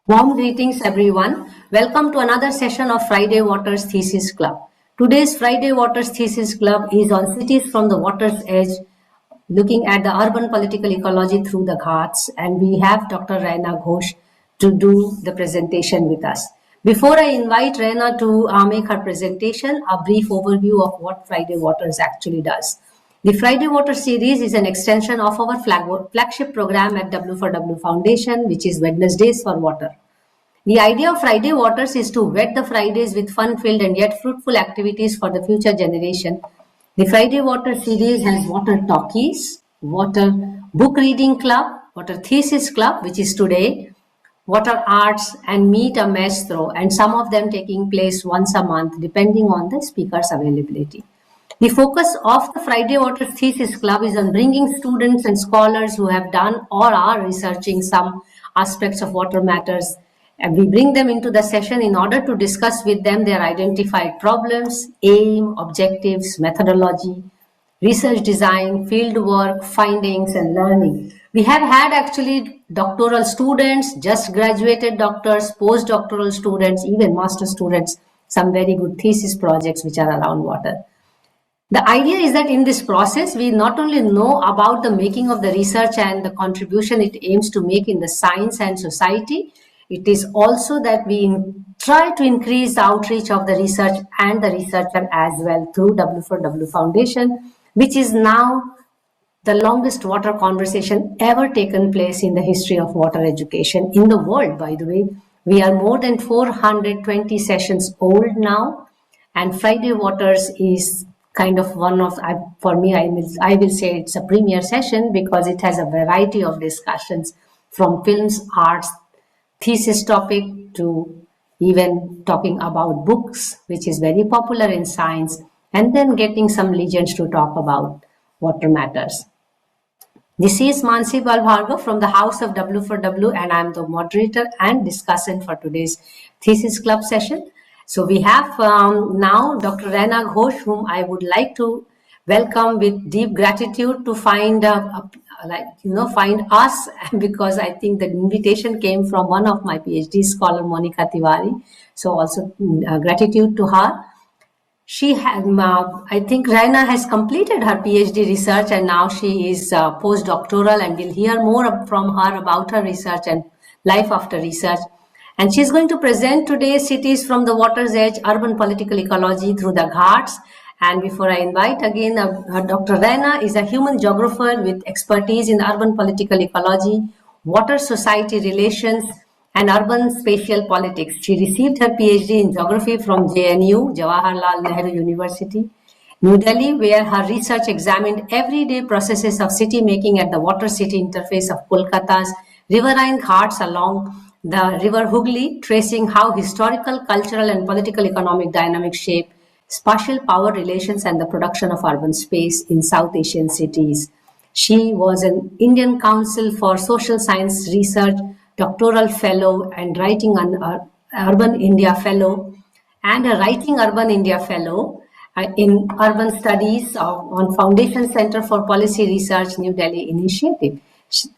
Warm greetings, everyone. Welcome to another session of Friday.Waters.Theses Club. Today's Friday.Waters.Theses Club is on cities from the water's edge, looking at the urban political ecology through the Ghats, and we have Dr. Raina Ghosh to do the presentation with us. Before I invite Raina to make her presentation, a brief overview of what Friday Waters actually does. The Friday Water series is an extension of our flagship program at W4W Foundation, which is Wednesdays for Water. The idea of Friday Waters is to wet the Fridays with fun-filled and yet fruitful activities for the future generation. The Friday Water series has water talkies, water book reading club, water thesis club, which is today, water arts, and meet a maestro, and some of them taking place once a month depending on the speaker's availability. The focus of the Friday Water Thesis Club is on bringing students and scholars who have done or are researching some aspects of water matters, and we bring them into the session in order to discuss with them their identified problems, aim, objectives, methodology, research design, field work, findings, and learning. We have had actually doctoral students, just graduated doctors, postdoctoral students, even master students, some very good thesis projects which are around water. The idea is that in this process, we not only know about the making of the research and the contribution it aims to make in the science and society, it is also that we try to increase the outreach of the research and the researcher as well through W4W Foundation, which is now the longest water conversation ever taken place in the history of water education in the world, by the way. We are more than 420 sessions old now, and Friday Waters is kind of one of, for me, I will say it's a premier session because it has a variety of discussions from films, arts, thesis topic to even talking about books, which is very popular in science, and then getting some legends to talk about water matters. This is Mansee Bal Bhargava from the House of W4W, and I'm the moderator and discussant for today's thesis club session. So we have now Dr. Raina Ghosh, whom I would like to welcome with deep gratitude to find us, because I think the invitation came from one of my PhD scholar, Monica Tiwari. So also gratitude to her. She had, I think Raina has completed her PhD research and now she is postdoctoral, and we'll hear more from her about her research and life after research. And she's going to present today Cities from the Water's Edge, Urban Political Ecology through the Ghats. And before I invite again, Dr. Raina is a human geographer with expertise in urban political ecology, water society relations, and urban spatial politics. She received her PhD in geography from JNU, Jawaharlal Nehru University, New Delhi, where her research examined everyday processes of city making at the water-city interface of Kolkata's riverine Ghats along the river Hooghly, tracing how historical, cultural, and political economic dynamics shape spatial power relations and the production of urban space in South Asian cities. She was an Indian Council for Social Science Research doctoral fellow and writing an Urban India fellow and a writing Urban India fellow in urban studies on Foundation Center for Policy Research, New Delhi initiative.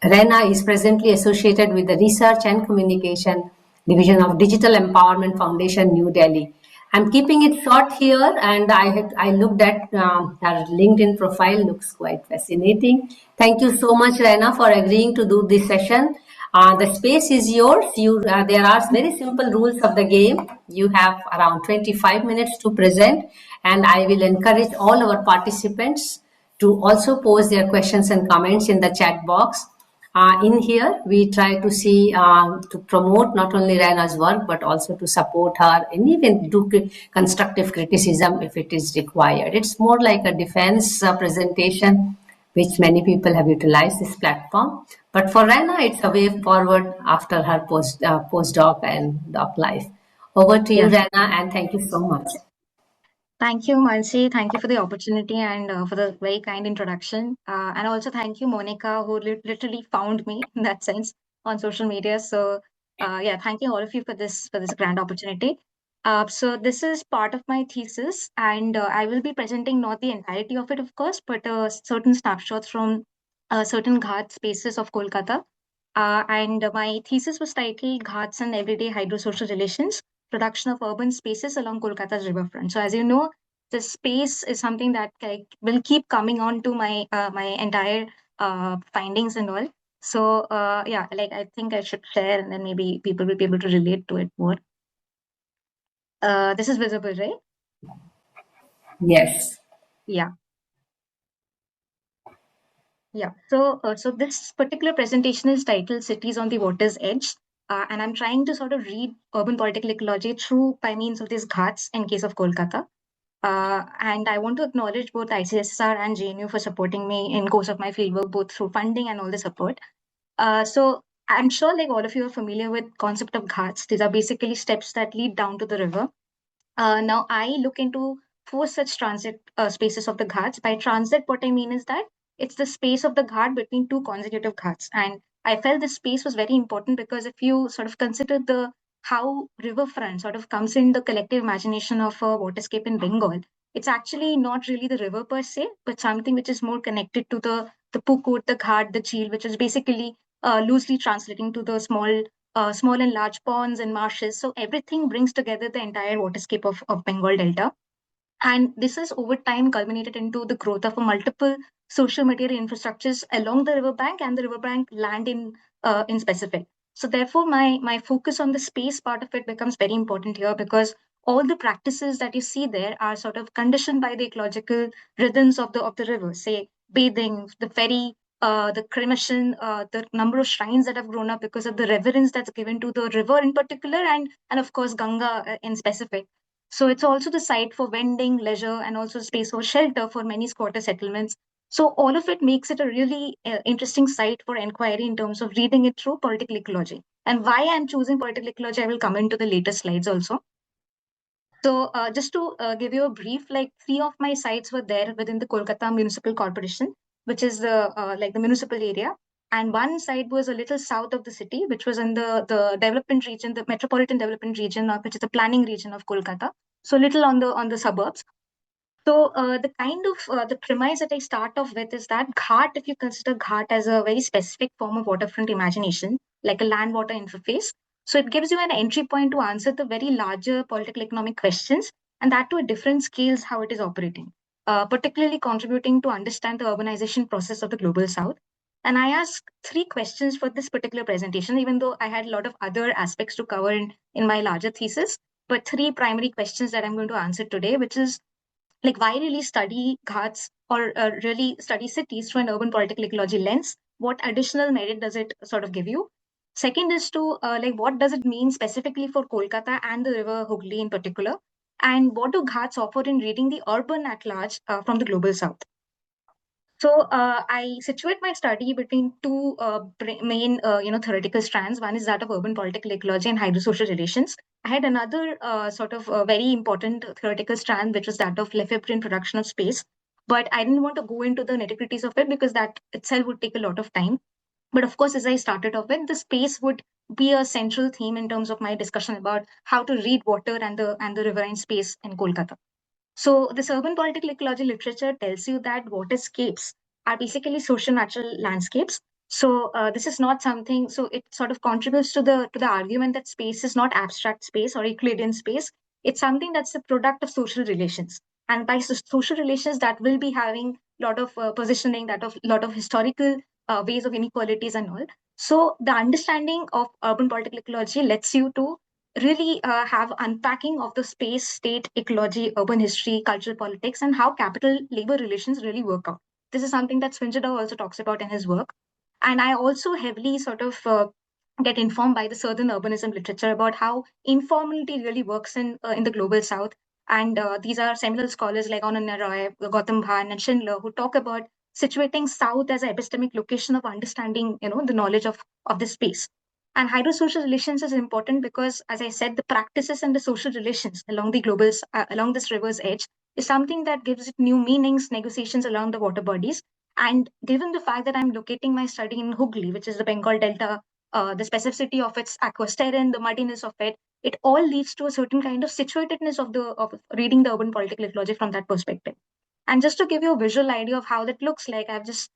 Raina is presently associated with the Research and Communication Division of Digital Empowerment Foundation, New Delhi. I'm keeping it short here, and I looked at her LinkedIn profile, looks quite fascinating. Thank you so much, Raina, for agreeing to do this session. The space is yours. There are very simple rules of the game. You have around 25 minutes to present, and I will encourage all our participants to also post their questions and comments in the chat box. In here, we try to see to promote not only Raina's work, but also to support her and even do constructive criticism if it is required. It's more like a defense presentation, which many people have utilized this platform. But for Raina, it's a way forward after her postdoc and doc life. Over to you, Raina, and thank you so much. Thank you, Mansee. Thank you for the opportunity and for the very kind introduction. And also thank you, Monica, who literally found me in that sense on social media. So yeah, thank you all of you for this grand opportunity. So this is part of my thesis, and I will be presenting not the entirety of it, of course, but certain snapshots from certain Ghat spaces of Kolkata. And my thesis was titled Ghats and Everyday Hydrosocial Relations, Production of Urban Spaces Along Kolkata's Riverfront. So as you know, the space is something that will keep coming on to my entire findings and all. So yeah, like I think I should share, and then maybe people will be able to relate to it more. This is visible, right? Yes. Yeah. Yeah. So this particular presentation is titled Cities on the Water's Edge. And I'm trying to sort of read urban political ecology through by means of these ghats in case of Kolkata. And I want to acknowledge both ICSSR and JNU for supporting me in course of my fieldwork, both through funding and all the support. So I'm sure like all of you are familiar with concept of ghats. These are basically steps that lead down to the river. Now, I look into four such transit spaces of the Ghats. By transit, what I mean is that it's the space of the Ghat between two consecutive Ghats. And I felt this space was very important because if you sort of consider the how riverfront sort of comes in the collective imagination of a waterscape in Bengal, it's actually not really the river per se, but something which is more connected to the Pukut, the Ghat, the Cheel, which is basically loosely translating to the small and large ponds and marshes. So everything brings together the entire waterscape of Bengal Delta. And this has over time culminated into the growth of a multiple social material infrastructures along the riverbank and the riverbank land in specific. So therefore, my focus on the space part of it becomes very important here because all the practices that you see there are sort of conditioned by the ecological rhythms of the river, say bathing, the ferry, the cremation, the number of shrines that have grown up because of the reverence that's given to the river in particular, and of course Ganga in specific. So it's also the site for vending, leisure, and also space for shelter for many squatter settlements. So all of it makes it a really interesting site for inquiry in terms of reading it through political ecology. And why I'm choosing political ecology, I will come into the later slides also. So just to give you a brief, like three of my sites were there within the Kolkata Municipal Corporation, which is the like the municipal area. And one site was a little south of the city, which was in the development region, the metropolitan development region, which is the planning region of Kolkata. So little on the suburbs. So the kind of the premise that I start off with is that Ghat, if you consider Ghat as a very specific form of waterfront imagination, like a land-water interface, so it gives you an entry point to answer the very larger political economic questions, and that to a different scales how it is operating, particularly contributing to understand the urbanization process of the global south. And I asked three questions for this particular presentation, even though I had a lot of other aspects to cover in my larger thesis. But three primary questions that I'm going to answer today, which is like why really study Ghats or really study cities through an urban political ecology lens? What additional merit does it sort of give you? Second is to like what does it mean specifically for Kolkata and the river Hooghly in particular? And what do Ghats offer in reading the urban at large from the global south? So I situate my study between two main, theoretical strands. One is that of urban political ecology and hydrosocial relations. I had another sort of very important theoretical strand, which was that of Lefebvrean production of space. But I didn't want to go into the nitty-gritties of it because that itself would take a lot of time. But of course, as I started off with, the space would be a central theme in terms of my discussion about how to read water and the riverine space in Kolkata. So this urban political ecology literature tells you that waterscapes are basically social natural landscapes. So this is not something. So it sort of contributes to the argument that space is not abstract space or Euclidean space. It's something that's the product of social relations, and by social relations that will be having a lot of positioning, that of lot of historical ways of inequalities and all. So the understanding of urban political ecology lets you to really have unpacking of the space, state, ecology, urban history, cultural politics, and how capital labor relations really work out. This is something that Swinjada also talks about in his work. And I also heavily sort of get informed by the Southern urbanism literature about how informality really works in the global South. And these are seminal scholars like Ananya Roy, Gautam Bhan, and Schindler who talk about situating South as an epistemic location of understanding, the knowledge of this space. And hydrosocial relations is important because, as I said, the practices and the social relations along the global, along this river's edge is something that gives it new meanings, negotiations along the water bodies. And given the fact that I'm locating my study in Hooghly, which is the Bengal Delta, the specificity of its aquasterine, the muddiness of it, it all leads to a certain kind of situatedness of reading the urban political ecology from that perspective. And just to give you a visual idea of how that looks like, I've just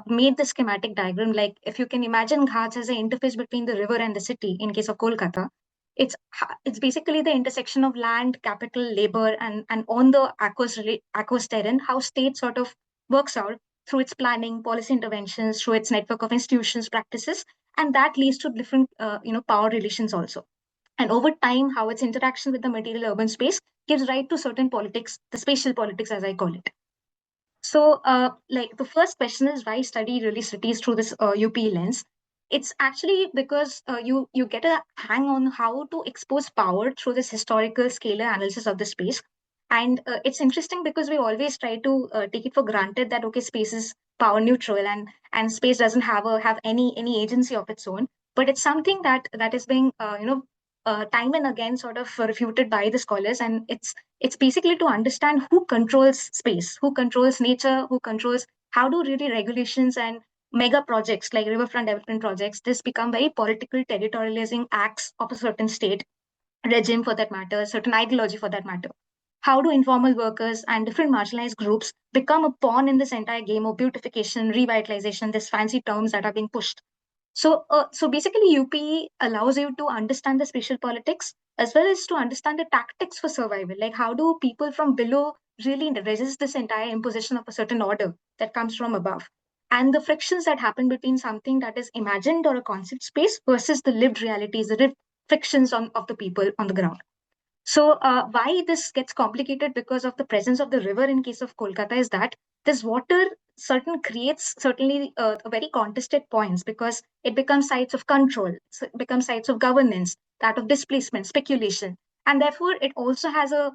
made the schematic diagram. Like if you can imagine Ghats as an interface between the river and the city in case of Kolkata, it's basically the intersection of land, capital, labor, and on the aqueous terrain, how state sort of works out through its planning, policy interventions, through its network of institutions, practices, and that leads to different power relations also. And over time, how its interaction with the material urban space gives rise to certain politics, the spatial politics, as I call it. So, like the first question is why study really cities through this UP lens? It's actually because you get a hang on how to expose power through this historical scalar analysis of the space, and it's interesting because we always try to take it for granted that okay, space is power neutral and space doesn't have any agency of its own, but it's something that is being time and again sort of refuted by the scholars, and it's basically to understand who controls space, who controls nature, who controls how do really regulations and mega projects like riverfront development projects, this become very political territorializing acts of a certain state, regime for that matter, certain ideology for that matter. How do informal workers and different marginalized groups become a pawn in this entire game of beautification, revitalization, these fancy terms that are being pushed? So basically, UP allows you to understand the spatial politics as well as to understand the tactics for survival. Like, how do people from below really resist this entire imposition of a certain order that comes from above? And the frictions that happen between something that is imagined or a concept space versus the lived realities, the lived frictions of the people on the ground. So, why this gets complicated because of the presence of the river in case of Kolkata is that this water creates certainly very contested points because it becomes sites of control, so it becomes sites of governance, that of displacement, speculation, and therefore it also has a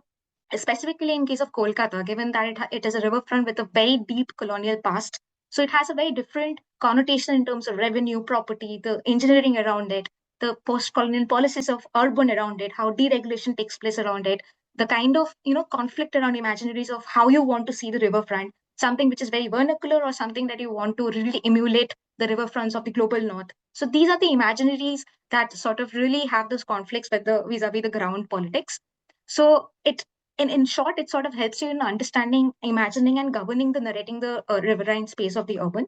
specifically in case of Kolkata, given that it is a riverfront with a very deep colonial past, so it has a very different connotation in terms of revenue, property, the engineering around it, the post-colonial policies of urban around it, how deregulation takes place around it, the kind of conflict around imaginaries of how you want to see the riverfront, something which is very vernacular or something that you want to really emulate the riverfronts of the global north. So these are the imaginaries that sort of really have those conflicts with the vis-a-vis the ground politics. So in short, it sort of helps you in understanding, imagining, and governing the narrating the riverine space of the urban.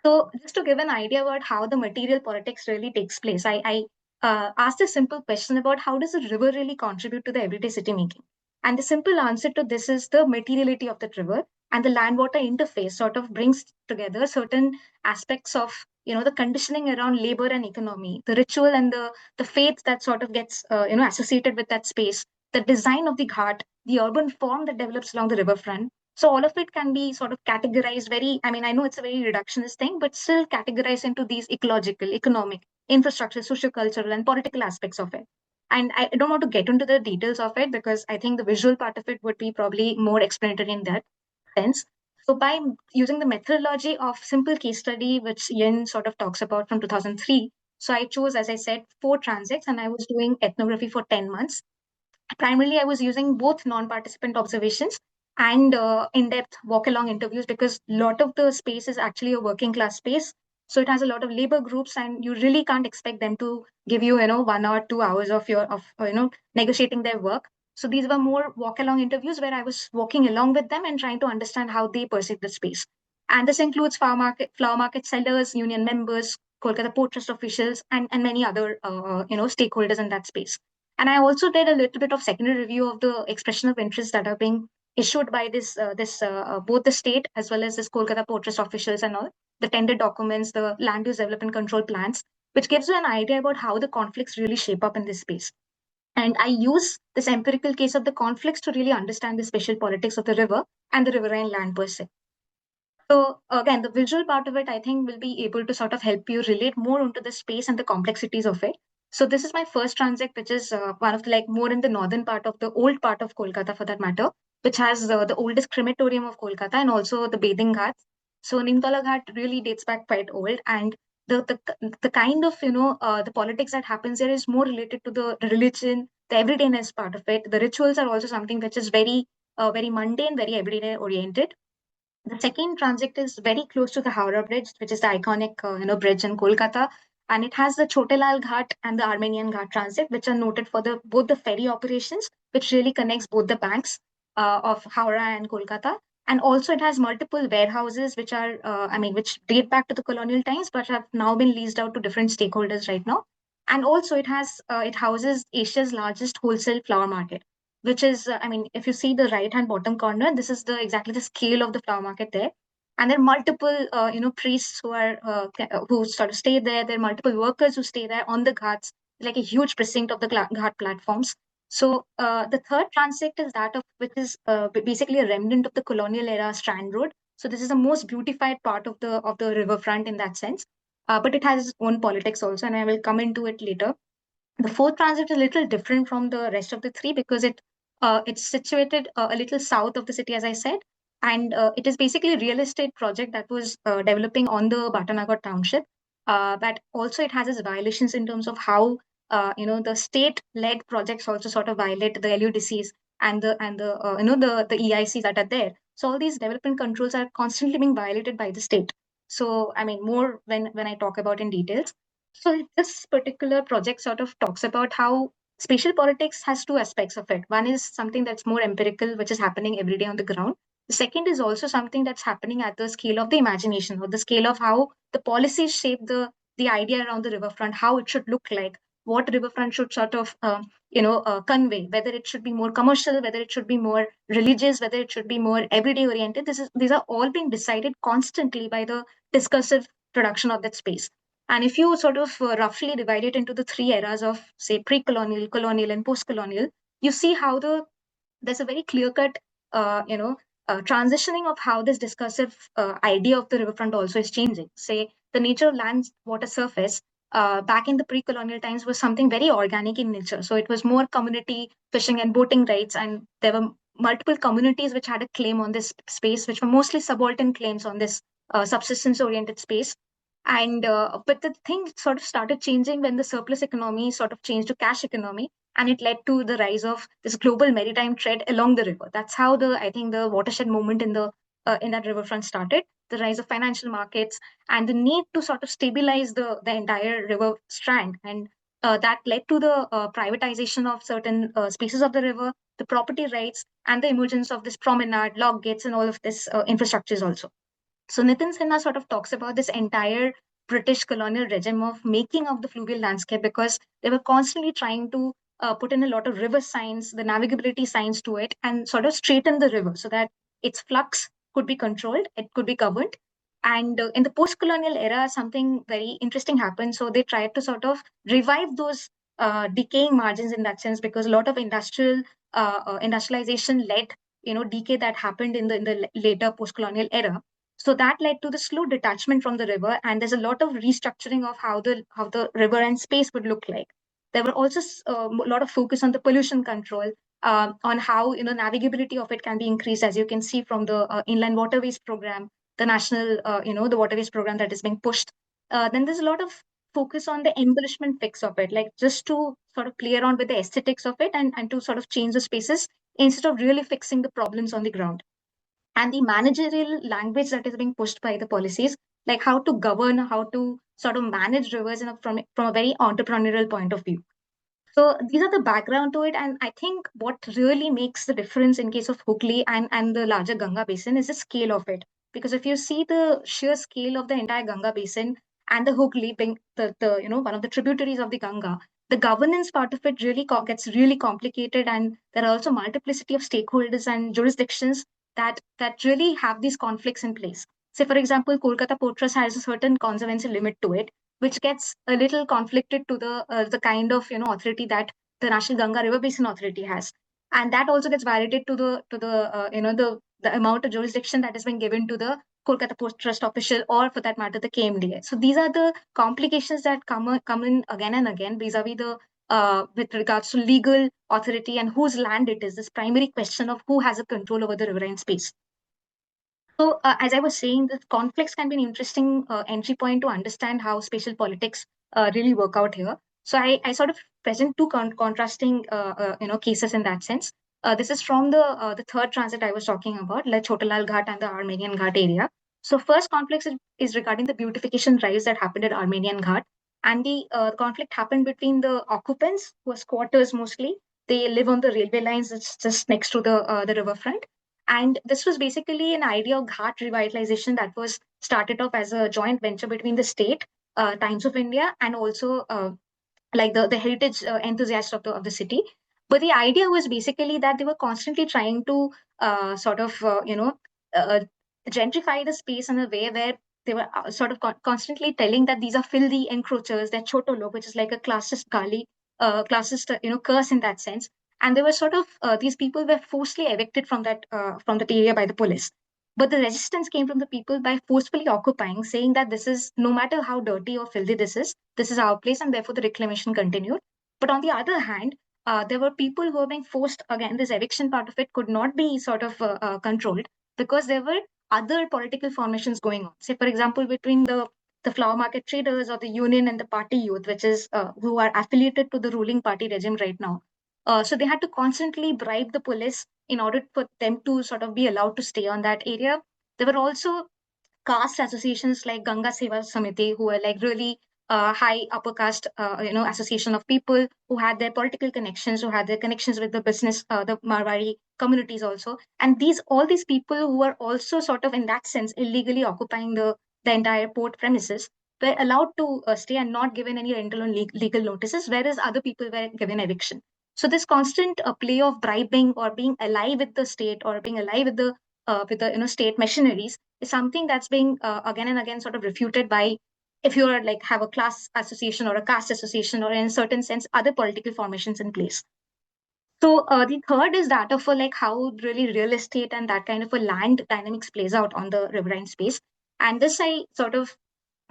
So just to give an idea about how the material politics really takes place, I asked a simple question about how does a river really contribute to the everyday city making? And the simple answer to this is the materiality of that river and the land-water interface sort of brings together certain aspects of the conditioning around labor and economy, the ritual and the faith that sort of gets associated with that space, the design of the ghat, the urban form that develops along the riverfront, so all of it can be sort of categorized very, I mean, I know it's a very reductionist thing, but still categorized into these ecological, economic, infrastructure, sociocultural, and political aspects of it. And I don't want to get into the details of it because I think the visual part of it would be probably more explanatory in that sense. So by using the methodology of simple case study, which Yin sort of talks about from 2003, so I chose, as I said, 4 transects and I was doing ethnography for 10 months. Primarily, I was using both non-participant observations and in-depth walk-along interviews because a lot of the space is actually a working class space. So it has a lot of labor groups, and you really can't expect them to give you, 1 hour, 2 hours of negotiating their work. So these were more walk-along interviews where I was walking along with them and trying to understand how they perceive the space. And this includes flower market sellers, union members, Kolkata Port Trust officials, and many other stakeholders in that space. And I also did a little bit of secondary review of the expression of interest that are being issued by both the state as well as this Kolkata Port Trust officials and all, the tender documents, the land use development control plans, which gives you an idea about how the conflicts really shape up in this space. And I use this empirical case of the conflicts to really understand the spatial politics of the river and the riverine land per se. So again, the visual part of it, I think, will be able to sort of help you relate more into the space and the complexities of it. So this is my first transit, which is one of the like more in the northern part of the old part of Kolkata, for that matter, which has the oldest crematorium of Kolkata and also the bathing ghats. So Nimtala Ghat really dates back quite old, and the kind of the politics that happens there is more related to the religion, the everydayness part of it. The rituals are also something which is very mundane, very everyday oriented. The second transit is very close to the Howrah Bridge, which is the iconic bridge in Kolkata, and it has the Chotelal Ghat and the Armenian Ghat transit, which are noted for both the ferry operations, which really connects both the banks of Howrah and Kolkata, And also it has multiple warehouses which are, which date back to the colonial times, but have now been leased out to different stakeholders right now. And also it houses Asia's largest wholesale flower market, which is, if you see the right hand bottom corner, this is the exactly the scale of the flower market there. And there are multiple, priests who sort of stay there. There are multiple workers who stay there on the ghats, like a huge precinct of the ghat platforms. So the third transect is that of which is basically a remnant of the colonial era Strand Road. So this is the most beautified part of the riverfront in that sense, but it has its own politics also, and I will come into it later. The fourth transit is a little different from the rest of the three because it's situated a little south of the city, as I said, and it is basically a real estate project that was developing on the Batanagar township. But also it has its violations in terms of how the state-led projects also sort of violate the LUDCs and the EICs that are there. So all these development controls are constantly being violated by the state. So I mean more when I talk about in details. So this particular project sort of talks about how spatial politics has two aspects of it. One is something that's more empirical, which is happening every day on the ground. The second is also something that's happening at the scale of the imagination, or the scale of how the policies shape the idea around the riverfront, how it should look like, what riverfront should sort of convey, whether it should be more commercial, whether it should be more religious, whether it should be more everyday oriented. These are all being decided constantly by the discursive production of that space. And if you sort of roughly divide it into the three eras of, say, pre-colonial, colonial, and post-colonial, you see how there's a very clear-cut, transitioning of how this discursive idea of the riverfront also is changing. Say, the nature of land, water, surface back in the pre-colonial times was something very organic in nature. So it was more community fishing and boating rights, and there were multiple communities which had a claim on this space, which were mostly subaltern claims on this subsistence-oriented space. And but the thing sort of started changing when the surplus economy sort of changed to cash economy, and it led to the rise of this global maritime trade along the river. That's how I think the watershed movement in that riverfront started. The rise of financial markets and the need to sort of stabilize the entire river strand, and that led to the privatization of certain species of the river, the property rights, and the emergence of this promenade, lock gates, and all of this infrastructures also. So Nitin Sinha sort of talks about this entire British colonial regime of making of the fluvial landscape, because they were constantly trying to put in a lot of river signs, the navigability signs to it, and sort of straighten the river so that its flux could be controlled, it could be governed. And in the post-colonial era, something very interesting happened. So they tried to sort of revive those decaying margins in that sense, because a lot of industrialization led decay that happened in the later post-colonial era. So that led to the slow detachment from the river, and there's a lot of restructuring of how the river and space would look like. There were also a lot of focus on the pollution control, on how navigability of it can be increased, as you can see from the inland waterways program, the national the waterways program that is being pushed. Then there's a lot of focus on the embellishment fix of it, like just to sort of play around with the aesthetics of it, and to sort of change the spaces instead of really fixing the problems on the ground. And the managerial language that is being pushed by the policies, like how to govern, how to sort of manage rivers from a very entrepreneurial point of view. So these are the background to it, and I think what really makes the difference in case of Hooghly and the larger Ganga basin is the scale of it. Because if you see the sheer scale of the entire Ganga basin and the Hooghly being the one of the tributaries of the Ganga, the governance part of it really gets really complicated, and there are also multiplicity of stakeholders and jurisdictions that really have these conflicts in place. Say, for example, Kolkata Port Trust has a certain conservancy limit to it, which gets a little conflicted to the kind of authority that the National Ganga River Basin Authority has, and that also gets validated to the amount of jurisdiction that has been given to the Kolkata Port Trust official, or for that matter the KMDA. So these are the complications that come in again and again vis-a-vis the with regards to legal authority and whose land it is. This primary question of who has a control over the riverine space. So, as I was saying, the conflicts can be an interesting entry point to understand how spatial politics really work out here. So, I sort of present two contrasting, cases in that sense. This is from the third transit I was talking about, like Chotalal Ghat and the Armenian Ghat area. So, first conflict is regarding the beautification drives that happened at Armenian Ghat, and the conflict happened between the occupants, who are squatters mostly. They live on the railway lines just next to the riverfront, And this was basically an idea of Ghat revitalization that was started off as a joint venture between the state, Times of India, and also like the heritage enthusiasts of the city. But the idea was basically that they were constantly trying to sort of uh, gentrify the space in a way where they were sort of constantly telling that these are filthy encroachers, they're chotolo, which is like a classist gali, classist curse in that sense. And they were sort of these people were forcibly evicted from that area by the police. But the resistance came from the people by forcefully occupying, saying that this is, no matter how dirty or filthy this is our place, and therefore the reclamation continued. But on the other hand, there were people who were being forced, again, this eviction part of it could not be sort of controlled, because there were other political formations going on. Say, for example, between the flower market traders or the union and the party youth, which is who are affiliated to the ruling party regime right now. So they had to constantly bribe the police in order for them to sort of be allowed to stay on that area. There were also caste associations like Ganga Seva Samiti, who were like really high upper caste, association of people who had their political connections, who had their connections with the business, the Marwari communities also. And all these people who were also sort of in that sense illegally occupying the entire port premises were allowed to stay and not given any rental or legal notices, whereas other people were given eviction. So this constant play of bribing or being alive with the state or being alive with the state machineries is something that's being again and again sort of refuted by, if you're like have a class association or a caste association or in a certain sense other political formations in place. So the third is that of like how really real estate and that kind of a land dynamics plays out on the riverine space. And this I sort of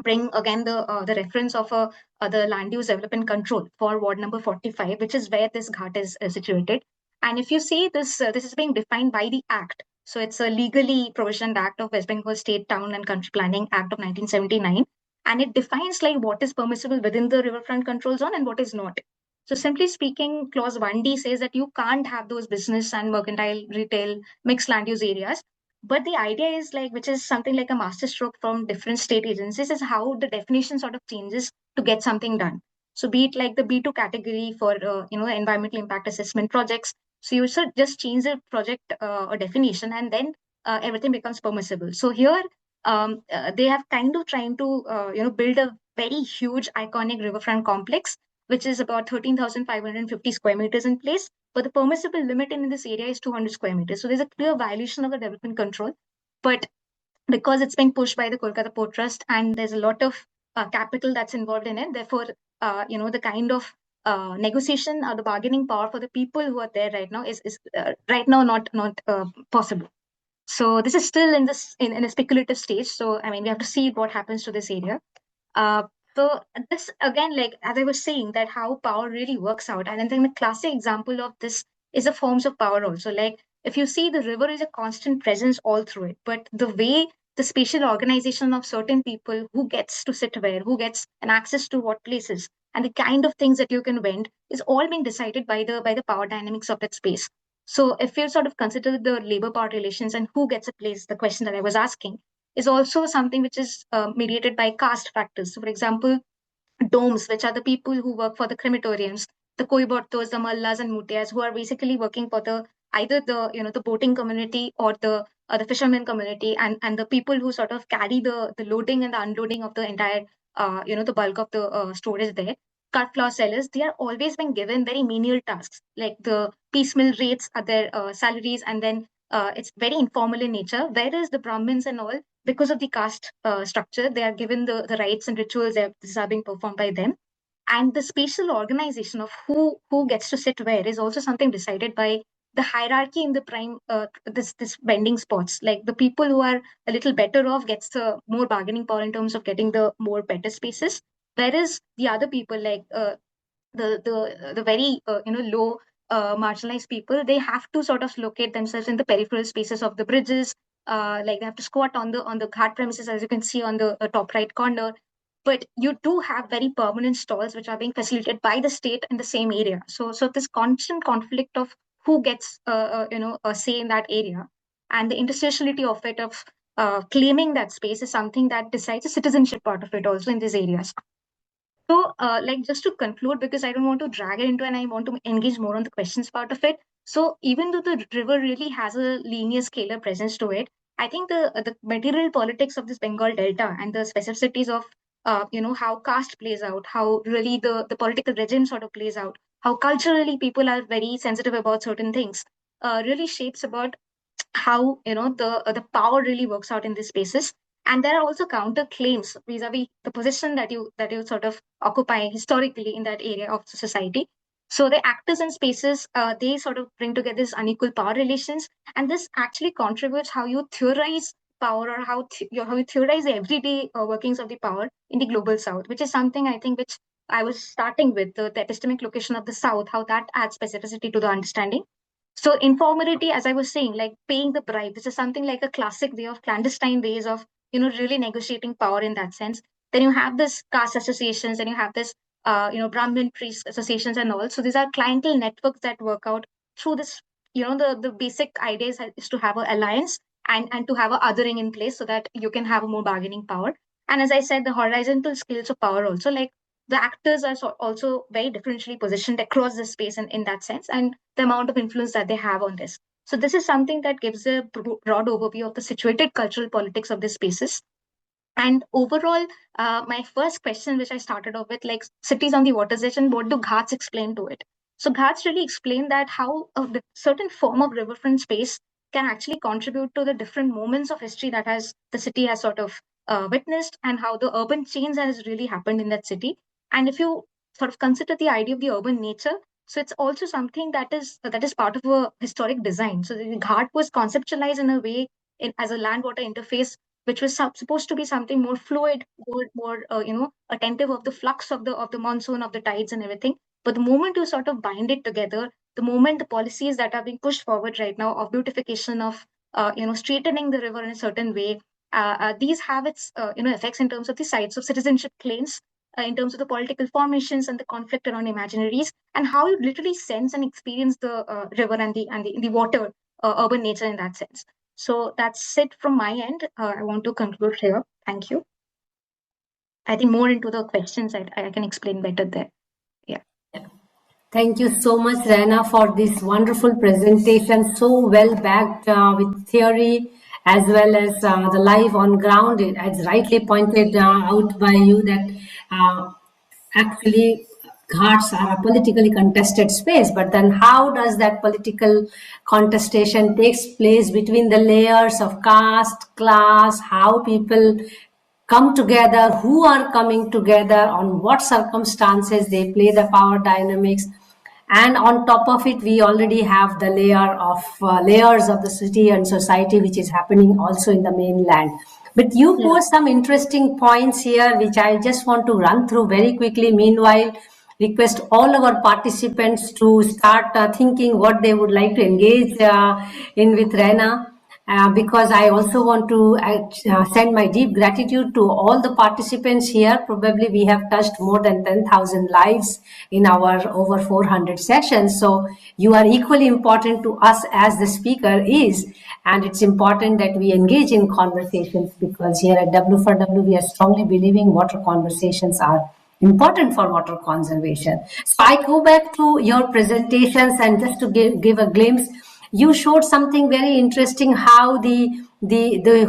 bring again the reference of the land use development control for ward number 45, which is where this ghat is situated. And if you see this, this is being defined by the Act. So it's a legally provisioned Act of West Bengal State Town and Country Planning Act of 1979, and it defines like what is permissible within the riverfront control zone and what is not. So simply speaking, Clause 1D says that you can't have those business and mercantile, retail, mixed land use areas. But the idea is like, which is something like a masterstroke from different state agencies, is how the definition sort of changes to get something done. So be it like the B2 category for environmental impact assessment projects. So you should just change the project or definition, and then everything becomes permissible. So here they have kind of trying to build a very huge iconic riverfront complex, which is about 13,550 square meters in place. But the permissible limit in this area is 200 square meters. So there's a clear violation of the development control. But because it's being pushed by the Kolkata Port Trust and there's a lot of capital that's involved in it, therefore, the kind of negotiation or the bargaining power for the people who are there right now is right now not possible. So this is still in in a speculative stage. So I mean, we have to see what happens to this area. Uh, so this again, like as I was saying, that how power really works out, and I think the classic example of this is the forms of power also. Like if you see, the river is a constant presence all through it, but the way the spatial organization of certain people, who gets to sit where, who gets an access to what places, and the kind of things that you can vend, is all being decided by the power dynamics of that space. So if you sort of consider the labor power relations and who gets a place, the question that I was asking is also something which is mediated by caste factors. So, for example, domes, which are the people who work for the crematoriums, the Koibortos, the Mallas and Mutias, who are basically working for the either the boating community or the fishermen community, and the people who sort of carry the loading and the unloading of the entire the bulk of the storage there. Cut floor sellers, they are always being given very menial tasks, like the piecemeal rates are their salaries, and then it's very informal in nature. Whereas the Brahmins and all, because of the caste structure, they are given the rites and rituals that this are being performed by them. And the spatial organization of who gets to sit where is also something decided by the hierarchy in the prime this bending spots. Like the people who are a little better off gets the more bargaining power in terms of getting the more better spaces, whereas the other people like the very low marginalized people, they have to sort of locate themselves in the peripheral spaces of the bridges. Like they have to squat on the ghat premises, as you can see on the top right corner. But you do have very permanent stalls which are being facilitated by the state in the same area. So this constant conflict of who gets a say in that area, and the interstitiality of it of claiming that space is something that decides the citizenship part of it also in these areas. So, like just to conclude, because I don't want to drag it into and I want to engage more on the questions part of it. So even though the river really has a linear scalar presence to it, I think the material politics of this Bengal Delta and the specificities of how caste plays out, how really the political regime sort of plays out, how culturally people are very sensitive about certain things, really shapes about how the power really works out in these spaces. And there are also counter claims vis-a-vis the position that you sort of occupy historically in that area of society. So the actors and spaces, they sort of bring together these unequal power relations, and this actually contributes how you theorize power, or how you theorize the everyday workings of the power in the global south, which is something I think which I was starting with, the epistemic location of the south, how that adds specificity to the understanding. So informality, as I was saying, like paying the bribe, this is something like a classic way of clandestine ways of really negotiating power in that sense. Then you have this caste associations, and you have this Brahmin priest associations and all. So these are clientele networks that work out through this. The basic idea is to have an alliance, and to have a othering in place so that you can have a more bargaining power. And as I said, the horizontal scales of power also, like the actors are also very differentially positioned across the space in that sense, and the amount of influence that they have on this. So this is something that gives a broad overview of the situated cultural politics of these spaces. And overall, my first question, which I started off with, like cities on the water's edge, and what do Ghats explain to it? So Ghats really explain that how a certain form of riverfront space can actually contribute to the different moments of history that has the city has sort of witnessed, and how the urban change has really happened in that city. And if you sort of consider the idea of the urban nature, so it's also something that is part of a historic design. So the Ghat was conceptualized in a way as a land water interface, which was supposed to be something more fluid, more attentive of the flux of the monsoon, of the tides and everything. But the moment you sort of bind it together, the moment the policies that are being pushed forward right now of beautification, of straightening the river in a certain way, these have its effects in terms of the sites of citizenship claims, in terms of the political formations and the conflict around imaginaries, and how you literally sense and experience the river and the water, urban nature in that sense. So that's it from my end. I want to conclude here. Thank you. I think more into the questions I can explain better there. Yeah. Thank you so much, Raina, for this wonderful presentation, so well backed with theory as well as the live on ground. As rightly pointed out by you, that actually Ghats are a politically contested space, but then how does that political contestation takes place between the layers of caste, class, how people come together, who are coming together, on what circumstances they play the power dynamics, and on top of it we already have the layers of the city and society which is happening also in the mainland. But you pose some interesting points here which I just want to run through very quickly. Meanwhile, request all our participants to start thinking what they would like to engage in with Raina, because I also want to send my deep gratitude to all the participants here. Probably we have touched more than 10,000 lives in our over 400 sessions. So you are equally important to us as the speaker is. And it's important that we engage in conversations, because here at W4W, we are strongly believing water conversations are important for water conservation. So I go back to your presentations, and just to give a glimpse, you showed something very interesting, how the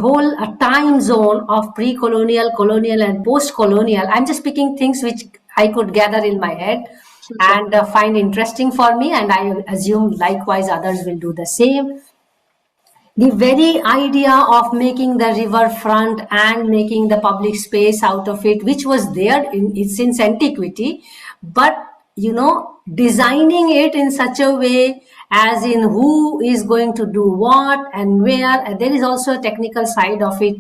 whole time zone of pre-colonial, colonial and post-colonial, I'm just picking things which I could gather in my head and find interesting for me, and I assume likewise others will do the same. The very idea of making the riverfront and making the public space out of it, which was there since antiquity, but designing it in such a way as in who is going to do what and where. And there is also a technical side of it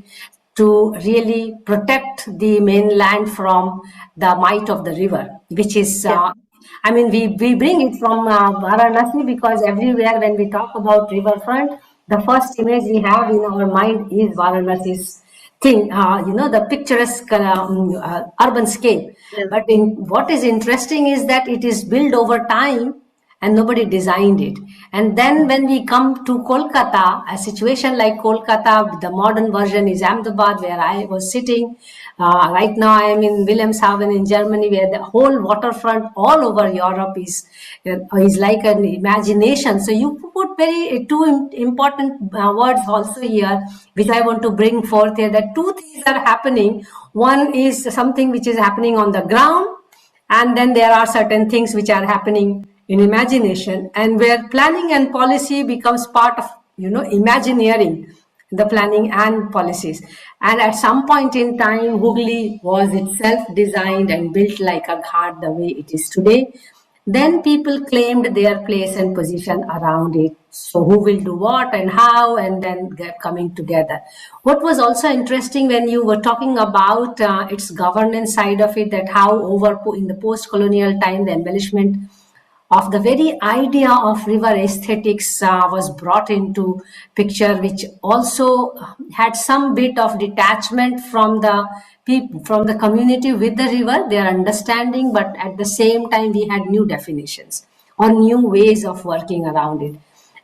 to really protect the mainland from the might of the river, which is I mean, we bring it from Varanasi, because everywhere when we talk about riverfront, the first image we have in our mind is Varanasi's thing, the picturesque urban scape. Yes. But what is interesting is that it is built over time, and nobody designed it. And then when we come to Kolkata, a situation like Kolkata, the modern version is Ahmedabad, where I was sitting. Right now I am in Wilhelmshaven in Germany, where the whole waterfront all over Europe is like an imagination. So you put very two important words also here, which I want to bring forth here, that two things are happening. One is something which is happening on the ground, and then there are certain things which are happening in imagination, and where planning and policy becomes part of imagineering, the planning and policies. And at some point in time, Hooghly was itself designed and built like a ghat the way it is today. Then people claimed their place and position around it. So who will do what and how, and then get coming together. What was also interesting when you were talking about its governance side of it, that how over in the post-colonial time, the embellishment of the very idea of river aesthetics was brought into picture, which also had some bit of detachment from the people, from the community with the river, their understanding, but at the same time we had new definitions or new ways of working around it.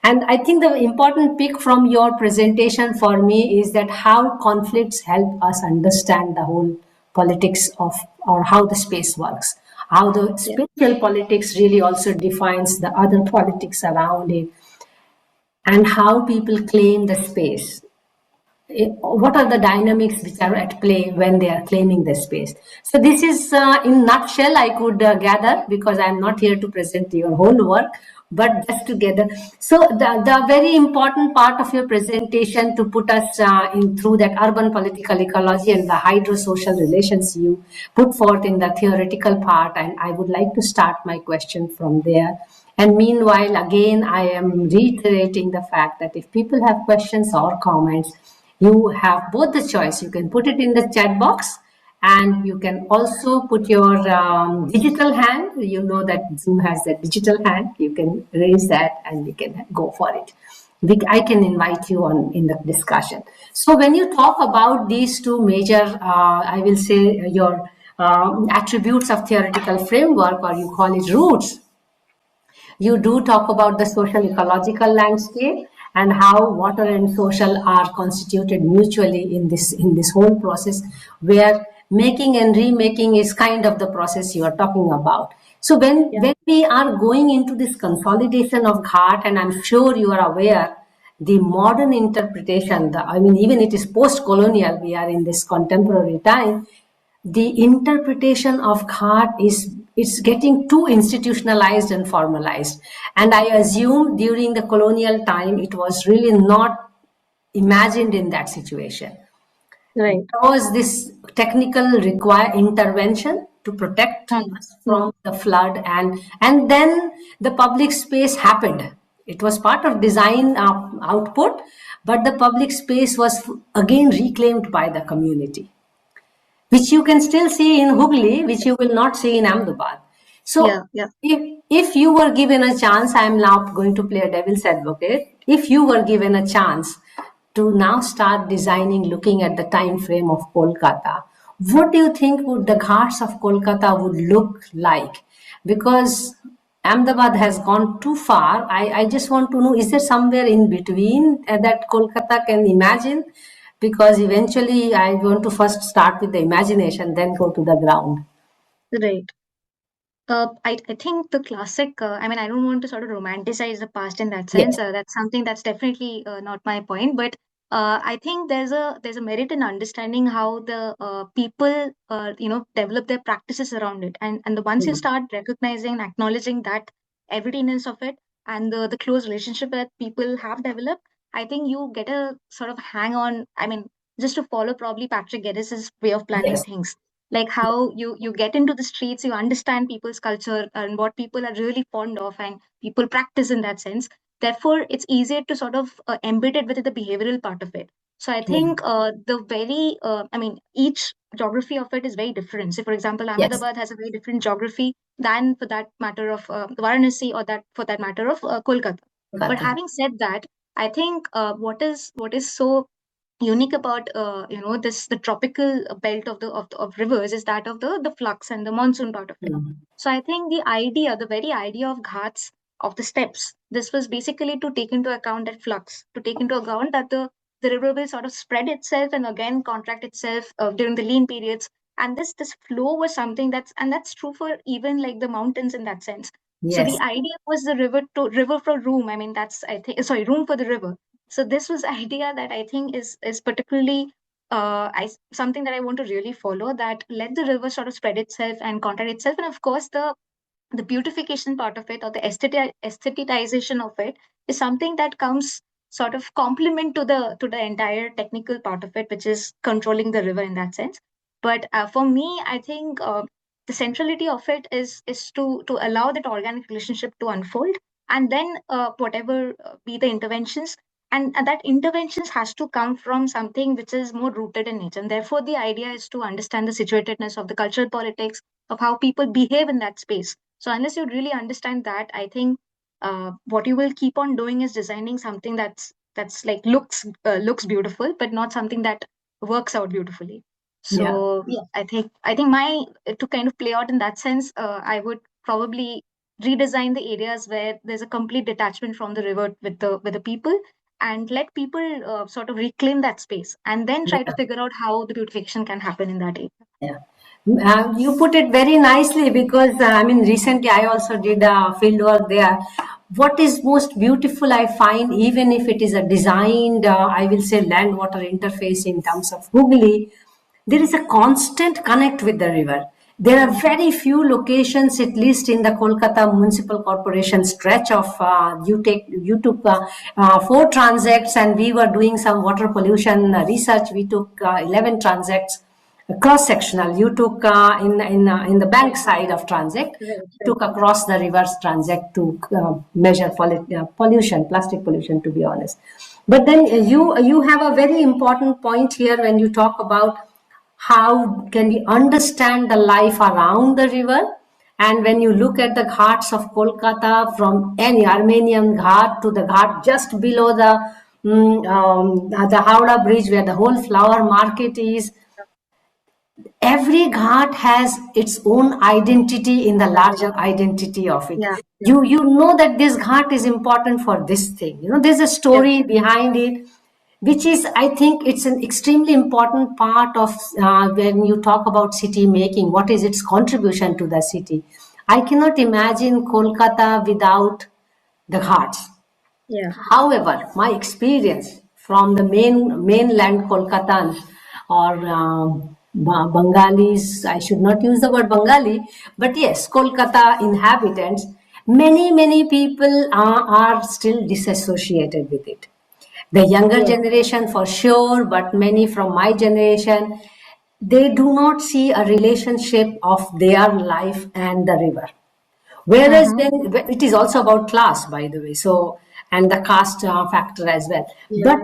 And I think the important pick from your presentation for me is that how conflicts help us understand the whole politics of, or how the space works, how the spatial politics really also defines the other politics around it, and how people claim the space. What are the dynamics which are at play when they are claiming the space? So this is in nutshell I could gather, because I'm not here to present your whole work, but just together. So the very important part of your presentation to put us in through that urban political ecology and the hydrosocial relations you put forth in the theoretical part, and I would like to start my question from there. And meanwhile, again, I am reiterating the fact that if people have questions or comments, you have both the choice. You can put it in the chat box, and you can also put your digital hand. You know that Zoom has that digital hand. You can raise that and we can go for it. I can invite you on in the discussion. So when you talk about these two major, I will say your attributes of theoretical framework, or you call it roots, you do talk about the social ecological landscape and how water and social are constituted mutually in this whole process, where making and remaking is kind of the process you are talking about. So when we are going into this consolidation of ghat, and I'm sure you are aware, the modern interpretation, I mean, even it is post-colonial, we are in this contemporary time, the interpretation of ghat is, it's getting too institutionalized and formalized. And I assume during the colonial time, it was really not imagined in that situation. Right. There was this technical require intervention to protect us from the flood, and then the public space happened. It was part of design output, but the public space was again reclaimed by the community, which you can still see in Hooghly, which you will not see in Ahmedabad. So if you were given a chance, I'm now going to play a devil's advocate. If you were given a chance to now start designing, looking at the time frame of Kolkata, what do you think would the ghats of Kolkata would look like? Because Ahmedabad has gone too far. I just want to know, is there somewhere in between that Kolkata can imagine? Because eventually I want to first start with the imagination, then go to the ground. Right. I think the classic, I mean, I don't want to sort of romanticize the past in that sense. Yes. That's something that's definitely not my point. But I think there's a merit in understanding how the people, develop their practices around it. And the once you start recognizing and acknowledging that everydayiness of it and the close relationship that people have developed, I think you get a sort of hang on. I mean, just to follow probably Patrick Geddes' way of planning Yes. things, like how you get into the streets, you understand people's culture and what people are really fond of and people practice in that sense. Therefore it's easier to sort of embed it within the behavioral part of it. So I think the very I mean, each geography of it is very different. So for example, Yes. Ahmedabad has a very different geography than for that matter of Varanasi, or that for that matter of Kolkata. But Kolkata. having said that, I think what is so unique about the tropical belt of rivers is that of the flux and the monsoon part of it. So I think the very idea of ghats the steps. This was basically to take into account that flux, to take into account that the river will sort of spread itself and again contract itself during the lean periods. And this flow was something that's true for even like the mountains in that sense. So the Yes. idea was the river for room. I mean, that's I think sorry, room for the river. So this was idea that I think is particularly something that I want to really follow. That let the river sort of spread itself and contract itself, and of course the beautification part of it or the aestheticization of it is something that comes sort of complement to the entire technical part of it, which is controlling the river in that sense. But for me, I think the centrality of it is to allow that organic relationship to unfold, and then whatever be the interventions, and that interventions has to come from something which is more rooted in nature. And therefore, the idea is to understand the situatedness of the cultural politics of how people behave in that space. So unless you really understand that, I think what you will keep on doing is designing something that's like looks beautiful, but not something that works out beautifully. Yeah. So yeah, I think my to kind of play out in that sense, I would probably redesign the areas where there's a complete detachment from the river with the people, and let people sort of reclaim that space, and then try to Yeah. figure out how the beautification can happen in that area. Yeah. You put it very nicely because I mean, recently I also did field work there. What is most beautiful, I find, even if it is a designed, I will say, land water interface in terms of Hooghly, there is a constant connect with the river. There are Yeah. very few locations, at least in the Kolkata Municipal Corporation stretch of you took 4 transects, and we were doing some water pollution research. We took 11 transects cross sectional. You took in the bank Right. side of transect, Right. Right. took across the reverse transect to measure pollution, plastic pollution, to be honest. But then you have a very important point here when you talk about how can we understand the life around the river. And when you look at the ghats of Kolkata, from any Armenian ghat to the ghat just below the Howrah Bridge, where the whole flower market is, every ghat has its own identity in the Right. larger identity of it. Yeah. Yeah. You know that this ghat is important for this thing. You know, there's a Yeah. story behind it, which is, I think, it's an extremely important part of when you talk about city making. What is its contribution to the city? I cannot imagine Kolkata without the ghats. Yeah. However, my experience from the mainland Kolkatans or Bengalis, I should not use the word Bengali, but yes, Kolkata inhabitants, many people are still disassociated with it. The younger Yeah. generation for sure, but many from my generation, they do not see a relationship of their life and the river. Whereas Mm-hmm. then it is also about class, by the way. So, and the caste factor as well. Yeah. But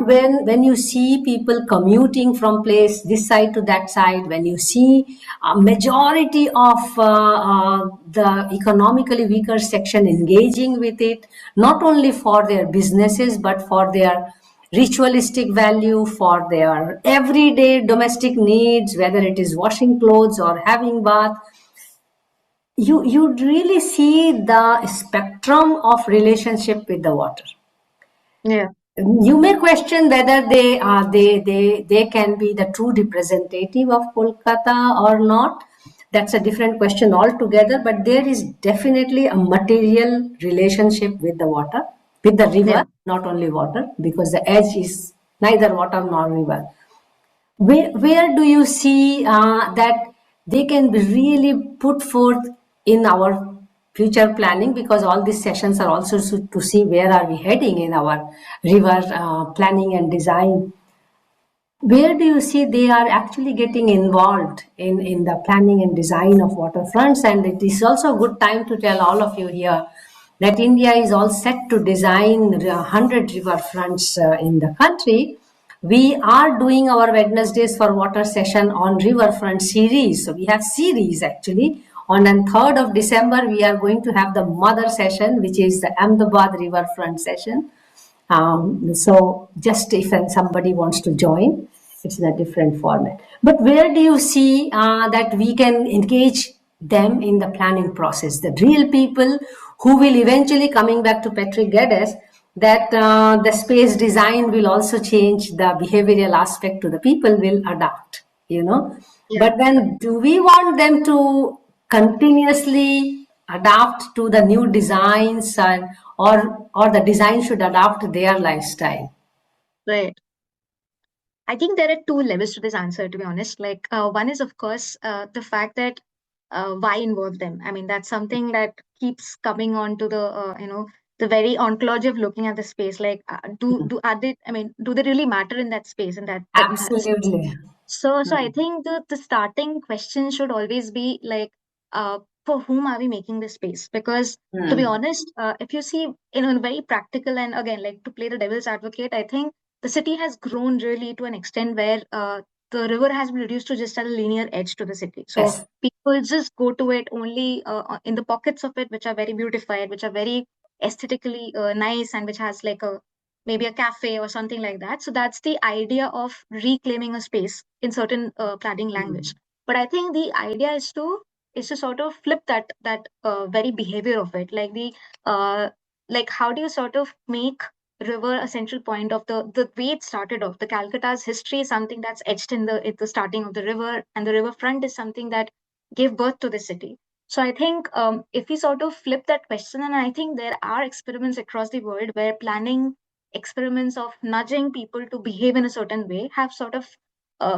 when you see people commuting from place this side to that side, when you see a majority of the economically weaker section engaging with it, not only for their businesses but for their ritualistic value, for their everyday domestic needs, whether it is washing clothes or having bath, you really see the spectrum of relationship with the water. Yeah. You may question whether they can be the true representative of Kolkata or not. That's a different question altogether. But there is definitely a material relationship with the water, with the river, Yeah. not only water, because the edge is neither water nor river. Where do you see that they can be really put forth in our future planning? Because all these sessions are also to see where are we heading in our river planning and design. Where do you see they are actually getting involved in the planning and design of waterfronts? And it is also a good time to tell all of you here that India is all set to design 100 riverfronts in the country. We are doing our Wednesdays for Water session on riverfront series. So we have series actually. On the 3rd of December, we are going to have the mother session, which is the Ahmedabad riverfront session. So just if somebody wants to join, it's in a different format. But where do you see that we can engage them in the planning process? The real people who will eventually, coming back to Patrick Geddes, that the space design will also change the behavioral aspect to the people will adapt, Yeah. But then do we want them to continuously adapt to the new designs, or the design should adapt their lifestyle? Right. I think there are two levels to this answer, to be honest. Like, one is, of course, the fact that why involve them? I mean, that's something that keeps coming on to the very ontology of looking at the space. Like, do are they? I mean, do they really matter in that space? In that space? Absolutely. So I think the starting question should always be like, for whom are we making this space? Because to be Hmm. honest, if you see, in a very practical, and again, like, to play the devil's advocate, I think the city has grown really to an extent where the river has been reduced to just a linear edge to the city. So Yes. people just go to it only in the pockets of it, which are very beautified, which are very aesthetically nice, and which has like a maybe a cafe or something like that. So that's the idea of reclaiming a space in certain planning language. Hmm. But I think the idea is to sort of flip that very behavior of it, like uh, how do you sort of make river a central point of the way it started off. The Calcutta's history is something that's etched in the starting of the river, and the riverfront is something that gave birth to the city. So I think if we sort of flip that question, and I think there are experiments across the world where planning experiments of nudging people to behave in a certain way have sort of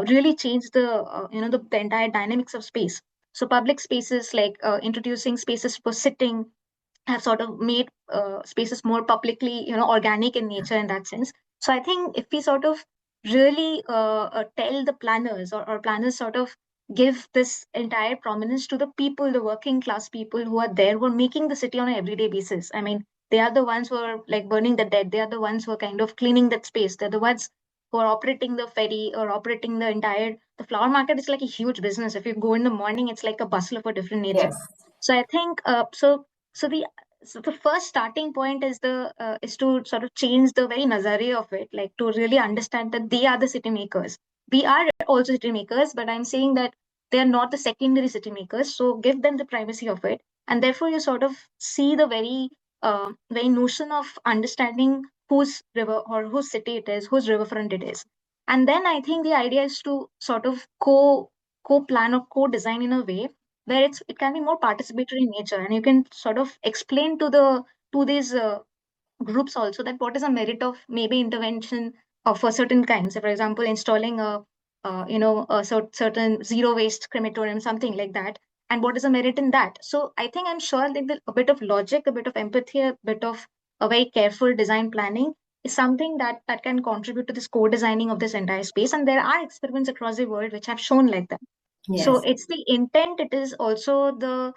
really changed the entire dynamics of space. So public spaces, like introducing spaces for sitting, have sort of made spaces more publicly, organic in nature in that sense. So I think if we sort of really tell the planners, or planners sort of give this entire prominence to the people, the working class people who are there, who are making the city on an everyday basis. I mean, they are the ones who are like burning the dead. They are the ones who are kind of cleaning that space. They're the ones who are operating the ferry or operating the flower market is like a huge business. If you go in the morning, it's like a bustle of a different nature. Yes. So I think so the so the first starting point is to sort of change the very nazare of it, like to really understand that they are the city makers. We are also city makers, but I'm saying that they are not the secondary city makers. So give them the primacy of it, and therefore you sort of see the very notion of understanding whose river or whose city it is, whose riverfront it is. And then I think the idea is to sort of co-plan or co-design in a way where it can be more participatory in nature, and you can sort of explain to these groups also that what is a merit of maybe intervention of a certain kind. So for example, installing a certain zero waste crematorium, something like that, and what is a merit in that. So I think I'm sure that a bit of logic, a bit of empathy, a bit of a very careful design planning is something that can contribute to this co-designing of this entire space. And there are experiments across the world which have shown like that. So Yes. it's the intent. It is also the.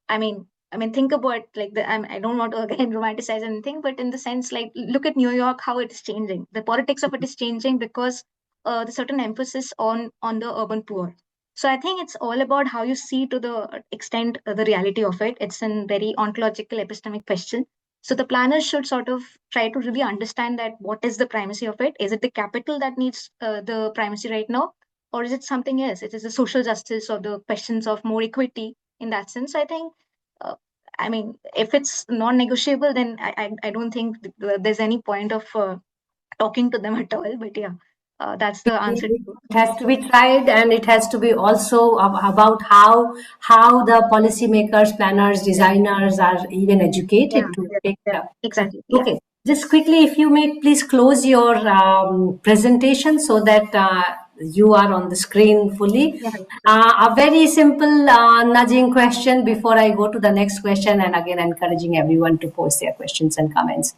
I mean, think about like I don't want to again romanticize anything, but in the sense, like, look at New York, how it is changing. The politics of it is changing because the certain emphasis on the urban poor. So I think it's all about how you see to the extent the reality of it. It's a very ontological epistemic question. So the planners should sort of try to really understand that what is the primacy of it. Is it the capital that needs the primacy right now, or is it something else? It is the social justice or the questions of more equity in that sense. I think, uh, I mean, if it's non-negotiable, then I don't think there's any point of talking to them at all. But yeah, that's the answer It to has to be tried, and it has to be also about how the policymakers, planners, designers are even yeah, educated to yeah, take yeah, the. exactly. Yeah, Okay, just quickly, if you may please close your presentation so that you are on the screen fully. yeah, sure. A very simple nudging question before I go to the next question, and again encouraging everyone to post their questions and comments.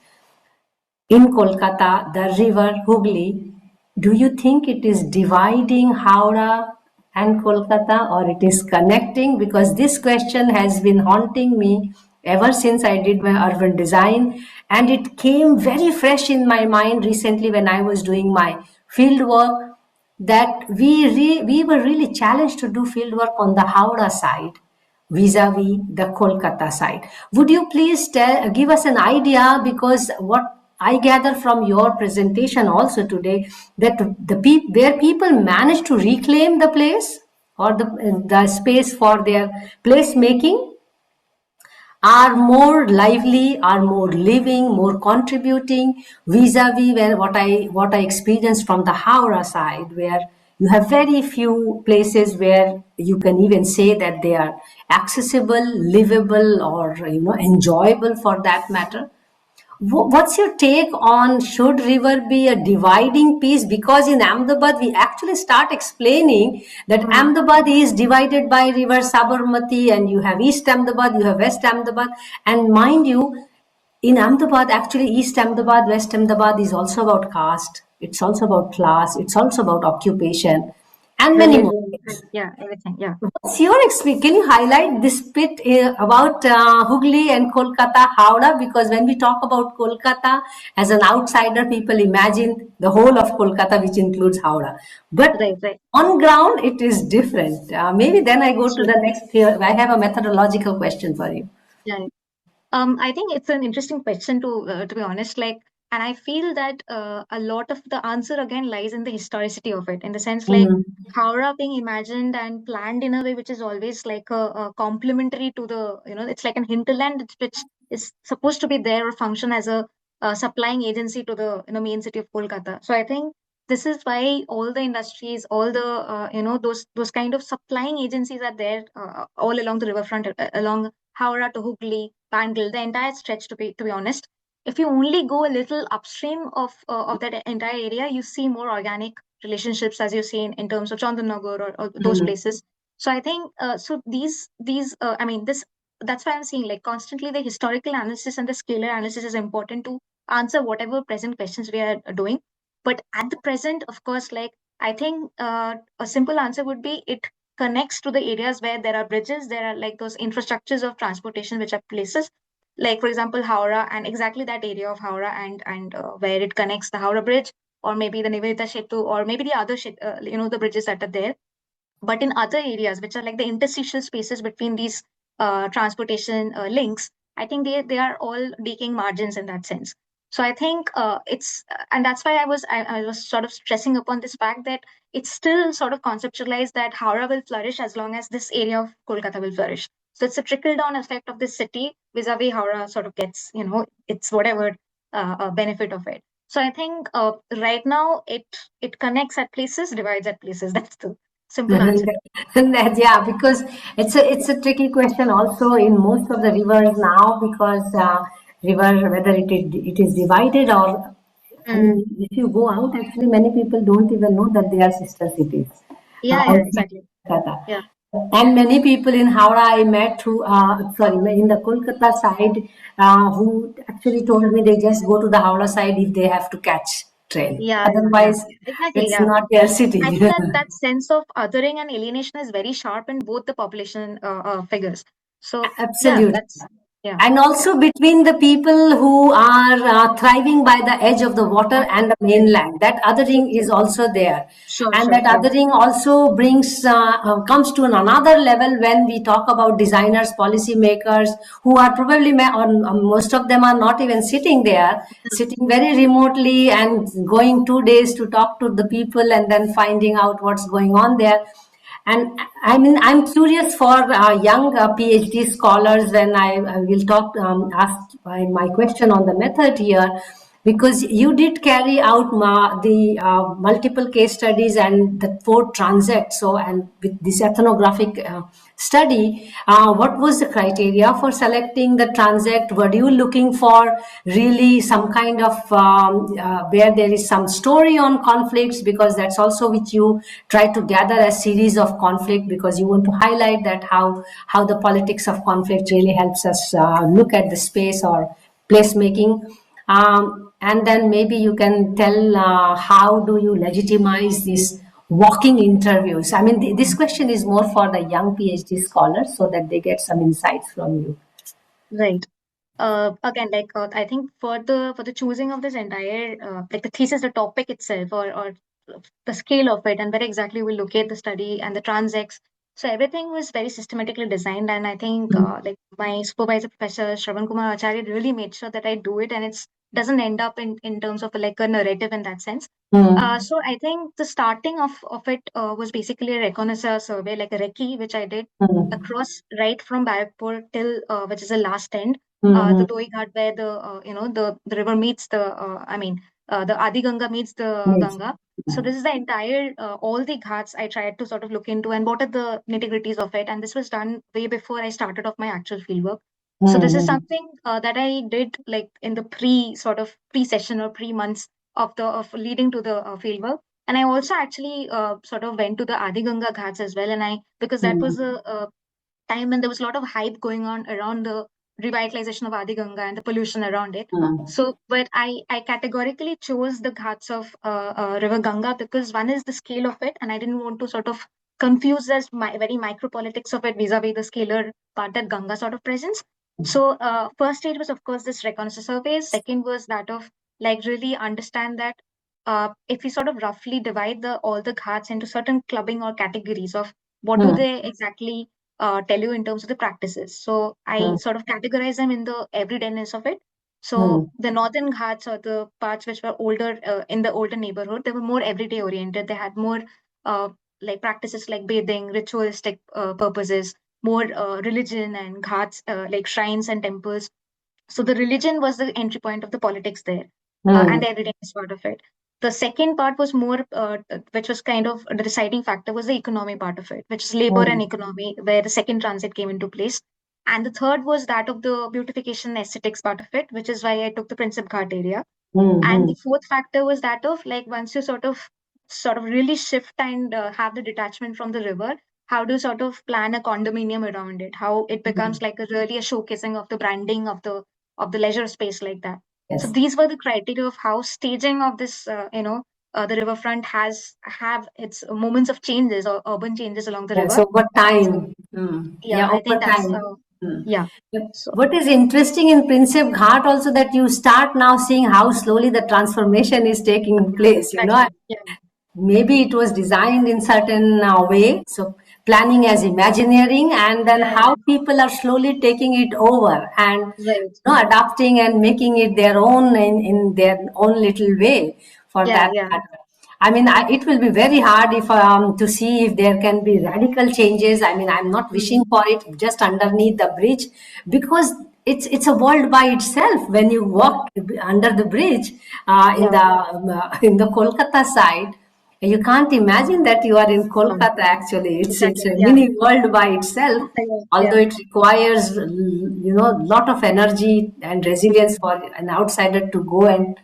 In Kolkata, the river Hooghly, do you think it is dividing Howrah and Kolkata, or it is connecting? Because this question has been haunting me ever since I did my urban design, and it came very fresh in my mind recently when I was doing my field work, that we were really challenged to do field work on the Howrah side vis-a-vis the Kolkata side. Would you please give us an idea, because what I gather from your presentation also today, that where people manage to reclaim the place or the space for their place making, are more lively, are more living, more contributing vis-a-vis where what I experienced from the Howrah side, where you have very few places where you can even say that they are accessible, livable, or enjoyable for that matter. What's your take on should river be a dividing piece? Because in Ahmedabad, we actually start explaining that Mm. Ahmedabad is divided by river Sabarmati, and you have East Ahmedabad, you have West Ahmedabad. And mind you, in Ahmedabad, actually, East Ahmedabad, West Ahmedabad is also about caste, it's also about class, it's also about occupation, and many more Religion, things. yeah, everything, yeah. What's your experience? Can you highlight this bit about Hooghly and Kolkata, Howrah? Because when we talk about Kolkata, as an outsider, people imagine the whole of Kolkata, which includes Howrah. But Right, right. on ground, it is different. Maybe then I go to Sure. the next here. I have a methodological question for you. Yeah. I think it's an interesting question to be honest. Like, and I feel that a lot of the answer again lies in the historicity of it, in the sense like Mm, Howrah being imagined and planned in a way which is always like a complementary to the, it's like an hinterland which is supposed to be there or function as a supplying agency to the main city of Kolkata. So I think this is why all the industries, all the those kind of supplying agencies are there all along the riverfront, along Howrah to Hooghly, Bangle, the entire stretch. To be honest, if you only go a little upstream of that entire area, you see more organic relationships, as you see in terms of Chandanagar or those mm, places. So I think so these I mean this that's why I'm saying like constantly the historical analysis and the scalar analysis is important to answer whatever present questions we are doing. But at the present, of course, like I think a simple answer would be it connects to the areas where there are bridges, there are like those infrastructures of transportation which are places, like for example Howrah and exactly that area of Howrah and where it connects the Howrah Bridge or maybe the Nivedita Setu or maybe the other the bridges that are there. But in other areas, which are like the interstitial spaces between these transportation links, I think they are all decaying margins in that sense. So I think and that's why I was sort of stressing upon this fact that it's still sort of conceptualized that Howrah will flourish as long as this area of Kolkata will flourish. So it's a trickle down effect of this city vis-a-vis Howrah sort of gets, it's whatever benefit of it. So I think right now it connects at places, divides at places. That's the simple answer. Yeah, because it's a tricky question also in most of the rivers now because river whether it is divided or I Mm. mean if you go out actually many people don't even know that they are sister cities Yeah, yeah, outside exactly. Kolkata. Yeah, And many people in Howrah I met who sorry in the Kolkata side who actually told me they just go to the Howrah side if they have to catch train. yeah, yeah, Otherwise, yeah. Exactly. it's Yeah. not their I city. think that sense of othering and alienation is very sharp in both the population figures. So yeah, Absolutely. that's yeah. And also between the people who are thriving by the edge of the water and the mainland, that othering is also there. Sure, And sure. that Yeah. othering also comes to another level when we talk about designers, policymakers, who are probably, or most of them are not even sitting there, sitting very remotely and going 2 days to talk to the people and then finding out what's going on there. And I mean, I'm curious for young PhD scholars when I will ask my question on the method here, because you did carry out the multiple case studies and the four transects. So, and with this ethnographic study, what was the criteria for selecting the transect? Were you looking for really some kind of where there is some story on conflicts, because that's also which you try to gather a series of conflict, because you want to highlight that how the politics of conflict really helps us look at the space or placemaking. And then maybe you can tell how do you legitimize these walking interviews. I mean, this question is more for the young PhD scholars so that they get some insights from you. Right. Again, like I think for the choosing of this entire like the thesis, the topic itself, or the scale of it, and where exactly we locate the study and the transects. So everything was very systematically designed, and I think like my supervisor, Professor Shravan Kumar Acharya, really made sure that I do it, and it's doesn't end up in terms of like a narrative in that sense. So I think the starting of it was basically a reconnaissance survey, like a recce, which I did across right from Barrackpore till which is the last end, the Doi Ghat, where the the river meets the the Adi Ganga meets the Yes. Ganga. So this is the entire all the ghats I tried to sort of look into and what are the nitty-gritties of it. And this was done way before I started off my actual fieldwork. So this is something that I did like in the pre-session or pre-months of leading to the fieldwork. And I also actually sort of went to the Adi Ganga Ghats as well, and I because that was a time when there was a lot of hype going on around the revitalization of Adi Ganga and the pollution around it. So, but I categorically chose the Ghats of River Ganga because one is the scale of it, and I didn't want to sort of confuse this very micro politics of it vis-a-vis the scalar part that Ganga sort of presents. So, first stage was of course this reconnaissance surveys. Second was that of like really understand that if we sort of roughly divide the all the ghats into certain clubbing or categories of what do they exactly tell you in terms of the practices. So I sort of categorize them in the everydayness of it. So the northern ghats or the parts which were older in the older neighborhood, they were more everyday oriented. They had more like practices like bathing, ritualistic purposes, more religion and ghats like shrines and temples. So the religion was the entry point of the politics there, and the evidence part of it. The second part was more, which was kind of the deciding factor, was the economy part of it, which is labor and economy, where the second transit came into place. And the third was that of the beautification aesthetics part of it, which is why I took the Princep Ghat area. And the fourth factor was that of like once you sort of really shift and have the detachment from the river, how do you sort of plan a condominium around it? How it becomes like a really a showcasing of the branding of the leisure space like that. So Yes. these were the criteria of how staging of this, the riverfront have its moments of changes or urban changes along the Yes, river. over So time. yeah, Yeah, I over think that's time. yeah. But So what is interesting in Prinsep Ghat also that you start now seeing how slowly the transformation is taking yeah, place. exactly. Yeah, Maybe it was designed in certain way. So planning as imagineering, and then yeah, how people are slowly taking it over and right. adapting and making it their own in their own little way for Yeah, that yeah, matter. I mean, it will be very hard if to see if there can be radical changes. I mean, I'm not wishing mm, for it just underneath the bridge because it's a world by itself. When you walk under the bridge yeah, in the Kolkata side, you can't imagine that you are in yeah, Kolkata. Actually, it's exactly. a Yeah, mini world by itself. yeah, Although yeah, it requires lot of energy and resilience for an outsider to go and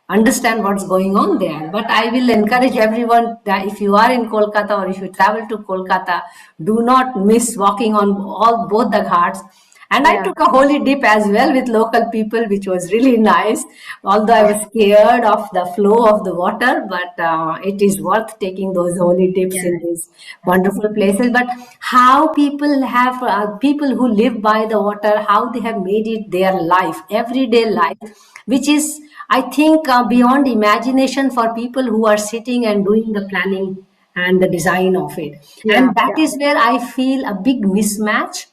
understand what's going on there. But I will yeah, encourage everyone that if you are in Kolkata or if you travel to Kolkata, do not miss walking on all both the ghats. And I yeah, took a holy dip as well with local people, which was really nice. Although I yeah, was scared of the flow of the water, but it is worth taking those holy dips yeah, in these wonderful places. But how people have people who live by the water, how they have made it their life, everyday life, which is I think beyond imagination for people who are sitting and doing the planning and the design of it. yeah, And that yeah, is where I feel a big mismatch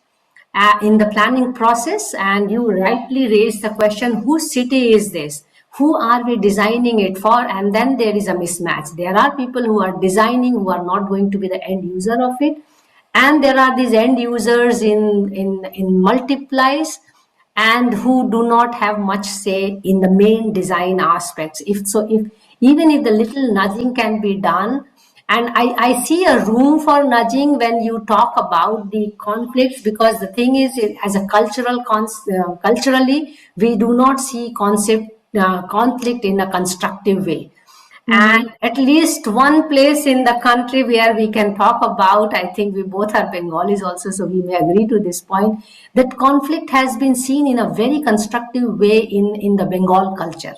in the planning process. And you rightly raised the question, whose city is this? Who are we designing it for? And then there is a mismatch. There are people who are designing who are not going to be the end user of it. And there are these end users in multiplies and who do not have much say in the main design aspects. If even if the little nudging can be done, and I see a room for nudging when you talk about the conflicts, because the thing is, as a culturally, we do not see conflict in a constructive way. mm-hmm. And at least one place in the country where we can talk about, I think we both are Bengalis also, so we may agree to this point, that conflict has been seen in a very constructive way in the Bengal culture.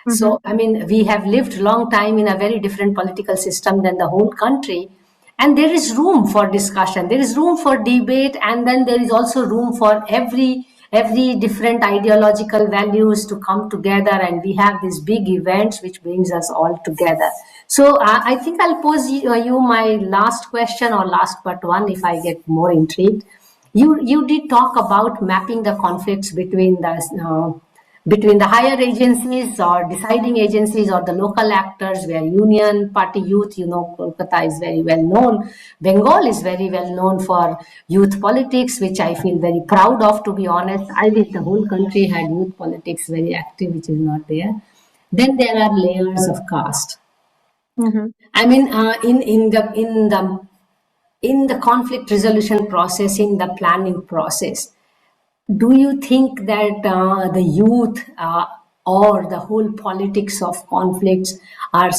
Mm-hmm. So, I mean, we have lived long time in a very different political system than the whole country. And there is room for discussion, there is room for debate, and then there is also room for every different ideological values to come together, and we have these big events which brings us all together. So I think I'll pose you my last question, or last but one, if I get more intrigued. You did talk about mapping the conflicts between the between the higher agencies or deciding agencies or the local actors, where union party youth, Kolkata is very well known. Bengal is very well known for youth politics, which I feel very proud of, to be honest. I wish the whole country had youth politics very active, which is not there. Then there are layers of caste. Mm-hmm. I mean, in the conflict resolution process, in the planning process, do you think that the youth or the whole politics of conflicts are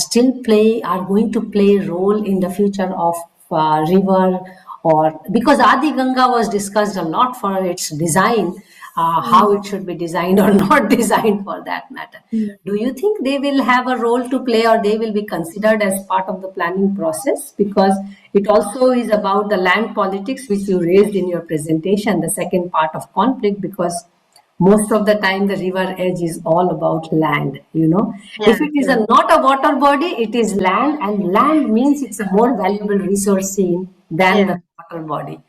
going to play a role in the future of river? Or because Adi Ganga was discussed a lot for its design, how it should be designed or not designed for that matter. Do you think they will have a role to play, or they will be considered as part of the planning process? Because it also is about the land politics, which you raised in your presentation, the second part of conflict, because most of the time the river edge is all about land. Yeah, If it is true. not a water body, it is land, and land means it's a more valuable resource scene than Yeah, the water body.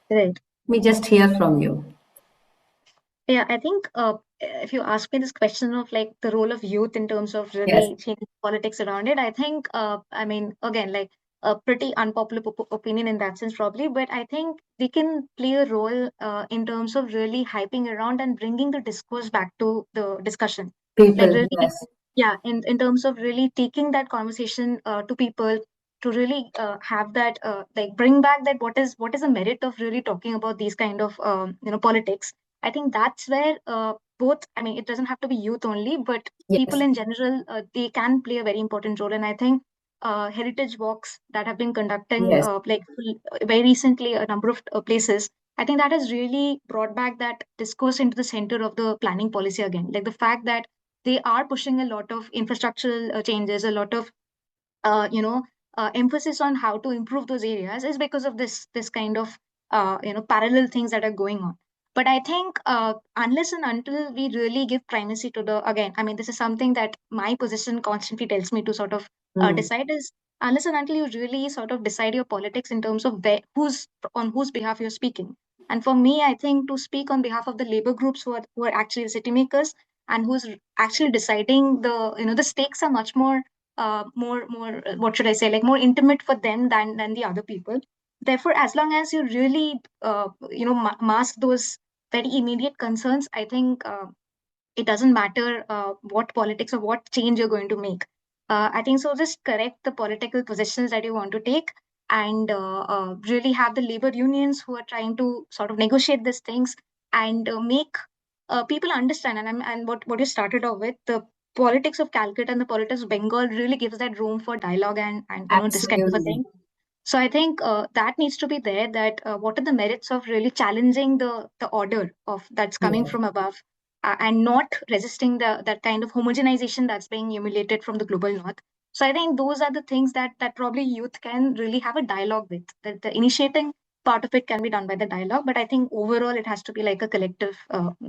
right. Let me just hear from you. Yeah, I think if you ask me this question of like the role of youth in terms of Yes, really changing politics around it, I think, I mean, again, like a pretty unpopular opinion in that sense, probably, but I think they can play a role in terms of really hyping around and bringing the discourse back to the discussion. Like, people, really, yes, yeah, in terms of really taking that conversation to people to really have that, like, bring back that what is the merit of really talking about these kind of, politics. I think that's where both, I mean, it doesn't have to be youth only, but people yes, in general, they can play a very important role. And I think heritage walks that have been conducting, yes, very recently, a number of places, I think that has really brought back that discourse into the center of the planning policy again. Like the fact that they are pushing a lot of infrastructural changes, a lot of emphasis on how to improve those areas is because of this kind of parallel things that are going on. But I think unless and until we really give primacy to the, again, I mean, this is something that my position constantly tells me to sort of mm, decide is, unless and until you really sort of decide your politics in terms of where, who's on whose behalf you're speaking. And for me, I think to speak on behalf of the labor groups who are actually the city makers and who's actually deciding the, the stakes are much more what should I say, like more intimate for them than the other people. Therefore, as long as you really mask those very immediate concerns, I think it doesn't matter what politics or what change you're going to make. I think so. Just correct the political positions that you want to take, and really have the labor unions who are trying to sort of negotiate these things and make people understand. And what you started off with, the politics of Calcutta and the politics of Bengal really gives that room for dialogue and this kind of a absolutely. thing. So I think that needs to be there. That what are the merits of really challenging the order of that's coming Yes. from above, and not resisting that kind of homogenization that's being emulated from the global north. So I think those are the things that probably youth can really have a dialogue with. That the initiating part of it can be done by the dialogue, but I think overall it has to be like a collective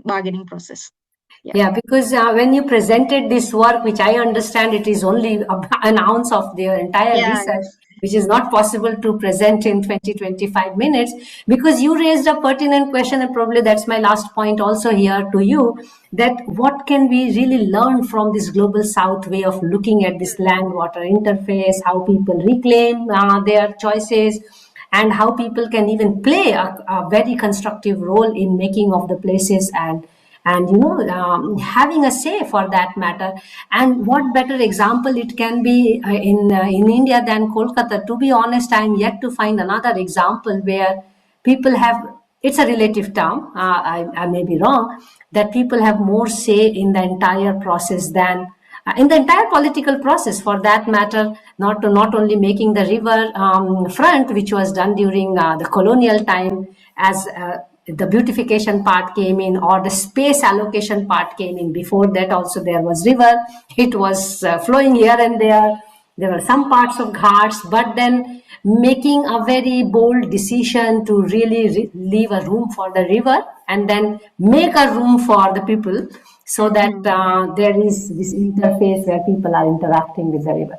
bargaining process. Yeah. Yeah, because when you presented this work, which I understand it is only an ounce of their entire Yeah. research, which is not possible to present in 20-25 minutes, because you raised a pertinent question, and probably that's my last point also here to you, that what can we really learn from this global south way of looking at this land water interface, how people reclaim their choices, and how people can even play a very constructive role in making of the places, and having a say for that matter. And what better example it can be in India than Kolkata? To be honest, I am yet to find another example where people have, it's a relative term, I may be wrong, that people have more say in the entire process than in the entire political process, for that matter, not only making the river front, which was done during the colonial time, as the beautification part came in, or the space allocation part came in. Before that also there was river, it was flowing here and there were some parts of ghats, but then making a very bold decision to really leave a room for the river, and then make a room for the people, so that Hmm. there is this interface where people are interacting with the river.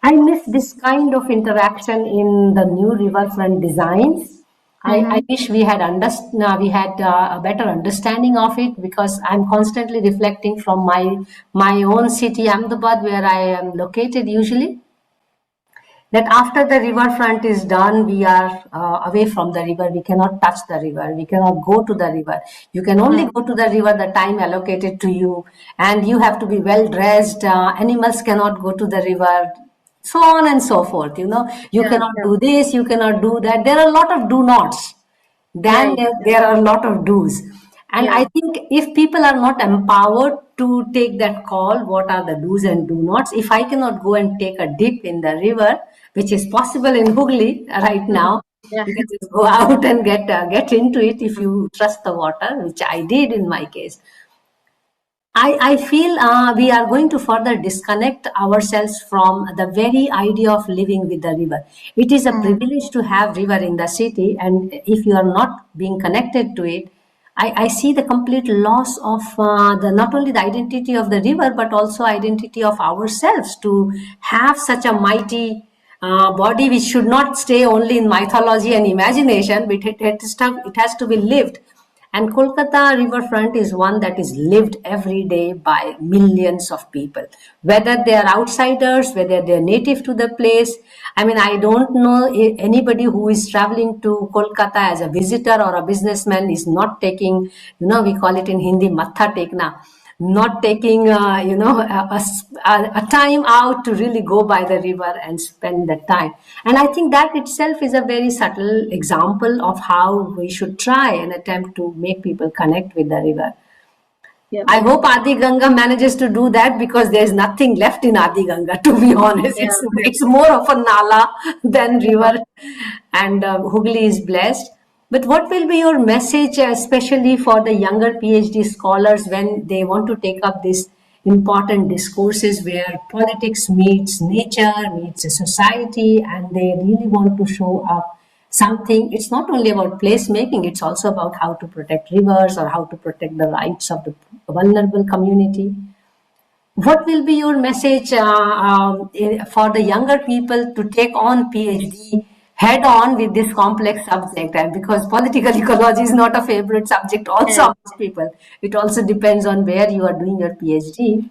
I miss this kind of interaction in the new riverfront designs. I wish we had a better understanding of it, because I'm constantly reflecting from my own city, Ahmedabad, where I am located usually, that after the riverfront is done, we are away from the river. We cannot touch the river. We cannot go to the river. You can only go to the river the time allocated to you, and you have to be well dressed. Animals cannot go to the river, so on and so forth. You Yeah, cannot yeah. do this, you cannot do that. There are a lot of do nots. Then Right. there are a lot of do's. And I Yeah. think if people are not empowered to take that call, what are the do's and do nots? If I cannot go and take a dip in the river, which is possible in Hooghly right now, Yeah. you can just go out and get into it if you trust the water, which I did in my case. I feel we are going to further disconnect ourselves from the very idea of living with the river. It is a privilege to have river in the city, and if you are not being connected to it, I see the complete loss of the not only the identity of the river, but also identity of ourselves to have such a mighty body, which should not stay only in mythology and imagination, but it has to be lived. And Kolkata riverfront is one that is lived every day by millions of people, whether they are outsiders, whether they are native to the place. I mean, I don't know anybody who is traveling to Kolkata as a visitor or a businessman is not taking, we call it in Hindi, matha tekna, not taking a time out to really go by the river and spend that time. And I think that itself is a very subtle example of how we should try and attempt to make people connect with the river. Yeah. I hope Adi Ganga manages to do that, because there's nothing left in Adi Ganga, to be honest. Yeah. It's more of a nala than Yeah. river, and Hooghly is blessed. But what will be your message, especially for the younger PhD scholars, when they want to take up these important discourses where politics meets nature, meets a society, and they really want to show up something? It's not only about placemaking, it's also about how to protect rivers or how to protect the rights of the vulnerable community. What will be your message for the younger people to take on PhD head on with this complex subject? And because political ecology is not a favorite subject also Right. amongst people, it also depends on where you are doing your PhD.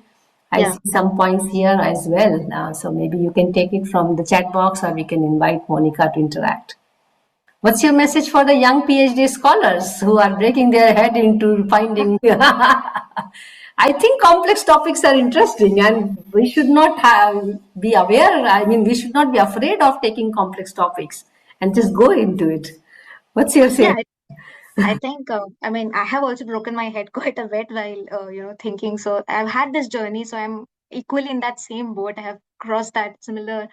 I Yeah. see some points here as well. So maybe you can take it from the chat box, or we can invite Monica to interact. What's your message for the young PhD scholars who are breaking their head into finding? I think complex topics are interesting, and we should not be aware. I mean, we should not be afraid of taking complex topics and just go into it. What's your say? Yeah. I think, I mean, I have also broken my head quite a bit while, thinking. So I've had this journey. So I'm equally in that same boat. I have crossed that similar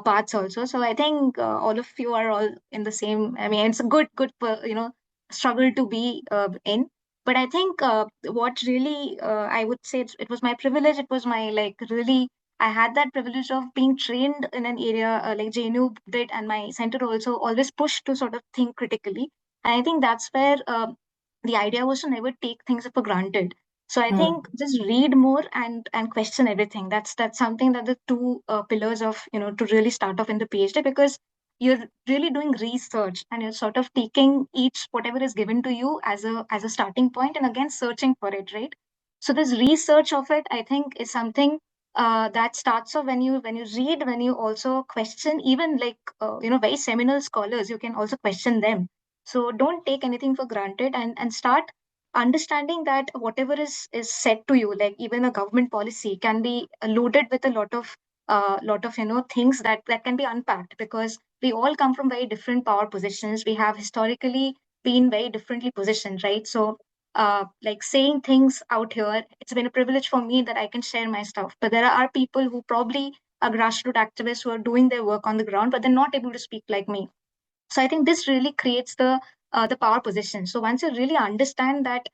paths also. So I think all of you are all in the same. I mean, it's a good, struggle to be in. But I think what really, I would say it was my privilege. It was my, like, really, I had that privilege of being trained in an area like JNU did, and my center also always pushed to sort of think critically. And I think that's where the idea was to never take things for granted. So I Hmm. think just read more and question everything. That's something that the two pillars of, to really start off in the PhD, because you're really doing research and you're sort of taking each whatever is given to you as a starting point, and again searching for it, right? So this research of it, I think, is something that starts off when you read, when you also question, even like very seminal scholars, you can also question them. So don't take anything for granted, and start understanding that whatever is said to you, like even a government policy, can be loaded with a lot of things that can be unpacked, because we all come from very different power positions. We have historically been very differently positioned, right? So like saying things out here, it's been a privilege for me that I can share my stuff. But there are people who probably are grassroots activists who are doing their work on the ground, but they're not able to speak like me. So I think this really creates the power position. So once you really understand that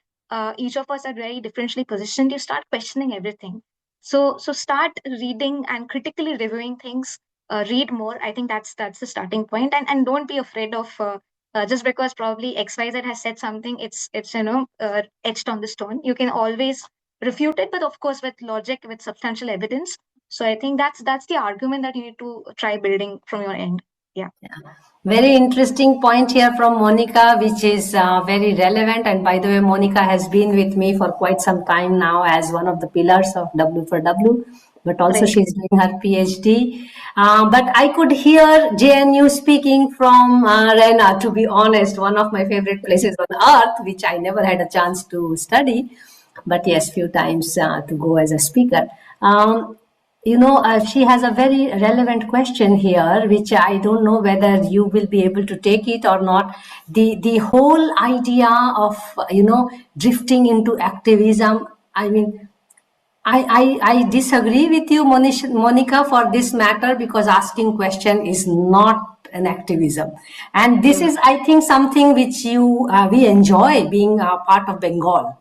each of us are very differentially positioned, you start questioning everything. So start reading and critically reviewing things. Read more. I think that's the starting point. And don't be afraid of just because probably XYZ has said something, it's etched on the stone. You can always refute it, but of course with logic, with substantial evidence. So I think that's the argument that you need to try building from your end. Yeah. Very interesting point here from Monica, which is very relevant. And by the way, Monica has been with me for quite some time now as one of the pillars of W4W, but also Right. she's doing her PhD. But I could hear JNU speaking from Raina, to be honest, one of my favorite places on earth, which I never had a chance to study, but yes, few times to go as a speaker. She has a very relevant question here, which I don't know whether you will be able to take it or not. The whole idea of drifting into activism. I mean, I disagree with you, Monica, for this matter, because asking question is not an activism, and this is, I think, something which we enjoy being a part of Bengal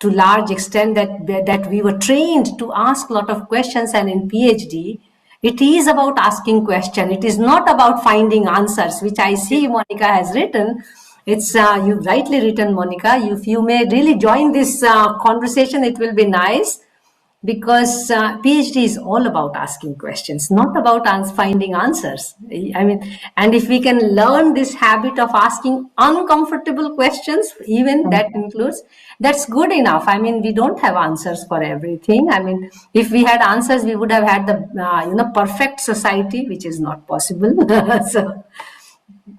to large extent, that we were trained to ask a lot of questions. And in PhD it is about asking question, it is not about finding answers, which I see Monica has written. It's you've rightly written, Monica. If you may really join this conversation, it will be nice, because PhD is all about asking questions, not about finding answers. I mean, and if we can learn this habit of asking uncomfortable questions, even that includes, that's good enough. I mean, we don't have answers for everything. I mean, if we had answers, we would have had the perfect society, which is not possible. So,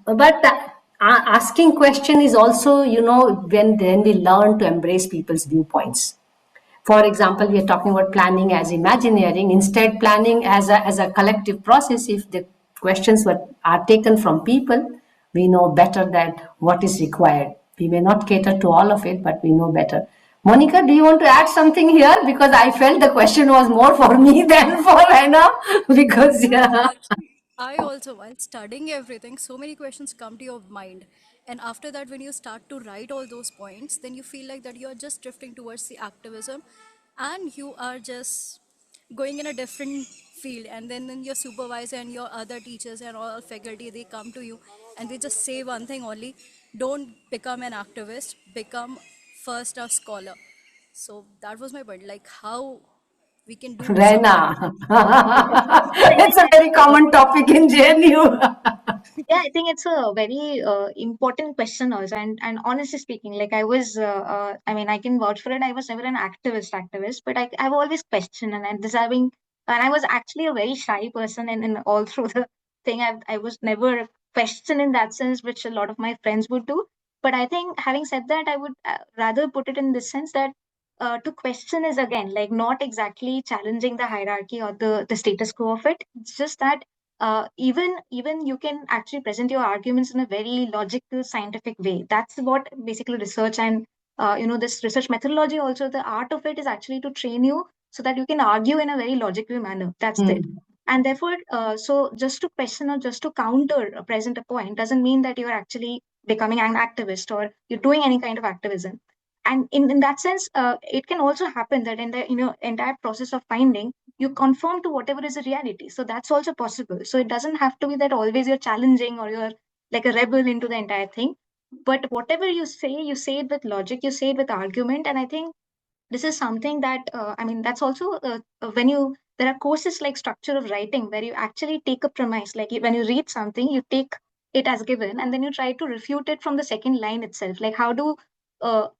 but asking question is also, when we learn to embrace people's viewpoints. For example, we are talking about planning as Imagineering. Instead, planning as a collective process, if the questions are taken from people, we know better that what is required. We may not cater to all of it, but we know better. Monica, do you want to add something here? Because I felt the question was more for me than for Anna. Because, yeah. Actually, I also, while studying everything, so many questions come to your mind. And after that, when you start to write all those points, then you feel like that you are just drifting towards the activism and you are just going in a different field. And then your supervisor and your other teachers and all faculty, they come to you and they just say one thing only: don't become an activist, become first a scholar. So that was my point, like how we can do something. Raina. I It's think a very common topic in JNU. Yeah, I think it's a very important question also. And honestly speaking, like I was, I mean, I can vouch for it. I was never an activist, but I've always questioned and I'm deserving. And I was actually a very shy person, in all through the thing. I was never questioned in that sense, which a lot of my friends would do. But I think, having said that, I would rather put it in this sense that to question is again like not exactly challenging the hierarchy or the status quo of it. It's just that even you can actually present your arguments in a very logical scientific way. That's what basically research and this research methodology, also the art of it, is actually to train you so that you can argue in a very logical manner. That's it. And therefore, so just to question or just to counter present a point doesn't mean that you're actually becoming an activist or you're doing any kind of activism. And in that sense, it can also happen that in the entire process of finding, you conform to whatever is a reality. So that's also possible. So it doesn't have to be that always you're challenging or you're like a rebel into the entire thing. But whatever you say it with logic, you say it with argument. And I think this is something that I mean that's also when you there are courses like structure of writing where you actually take a premise, like when you read something you take it as given and then you try to refute it from the second line itself, like how do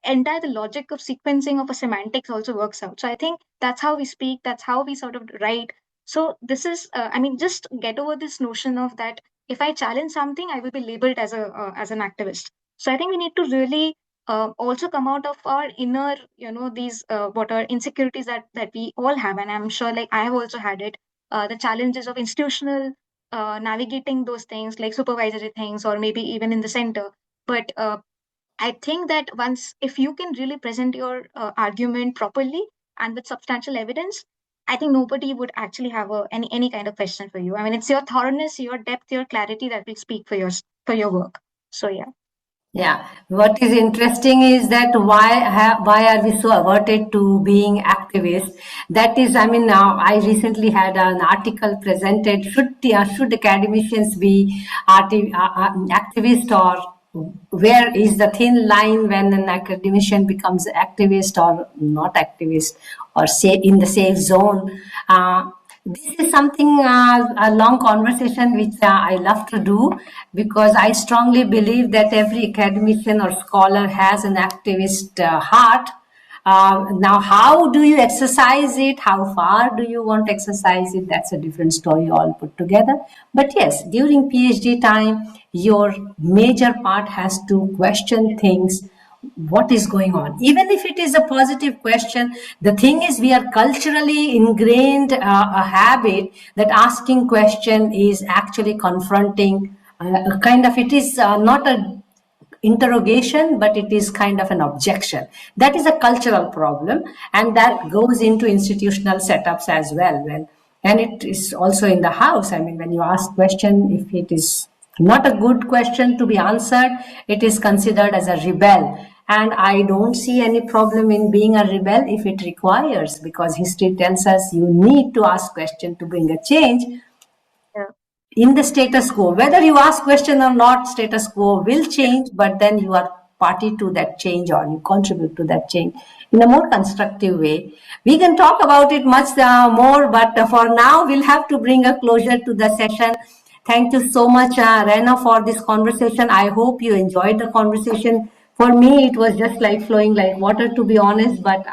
entire the logic of sequencing of a semantics also works out. So I think that's how we speak, that's how we sort of write. So this is I mean, just get over this notion of that if I challenge something I will be labeled as a as an activist. So I think we need to really also come out of our inner, these what are insecurities that we all have, and I'm sure like I have also had it, the challenges of institutional navigating those things like supervisory things or maybe even in the center. But I think that once if you can really present your argument properly and with substantial evidence, I think nobody would actually have any kind of question for you. I mean, it's your thoroughness, your depth, your clarity that will speak for your work. So yeah. Yeah, what is interesting is that why are we so averted to being activists? That is, I mean, now I recently had an article presented. Should academicians be activist, or where is the thin line when an academician becomes activist or not activist, or say in the safe zone? This is something, a long conversation which I love to do, because I strongly believe that every academician or scholar has an activist heart. Now, how do you exercise it? How far do you want to exercise it? That's a different story all put together. But yes, during PhD time, your major part has to question things, what is going on, even if it is a positive question. The thing is, we are culturally ingrained a habit that asking question is actually confronting, a kind of, it is not a interrogation, but it is kind of an objection. That is a cultural problem, and that goes into institutional setups as well. And it is also in the house. I mean, when you ask question, if it is not a good question to be answered, it is considered as a rebel. And I don't see any problem in being a rebel if it requires, because history tells us you need to ask question to bring a change Yeah. in the status quo. Whether you ask question or not, status quo will change, but then you are party to that change, or you contribute to that change in a more constructive way. We can talk about it much more, but for now we'll have to bring a closure to the session. Thank you so much, Raina, for this conversation. I hope you enjoyed the conversation. For me, it was just like flowing like water, to be honest, but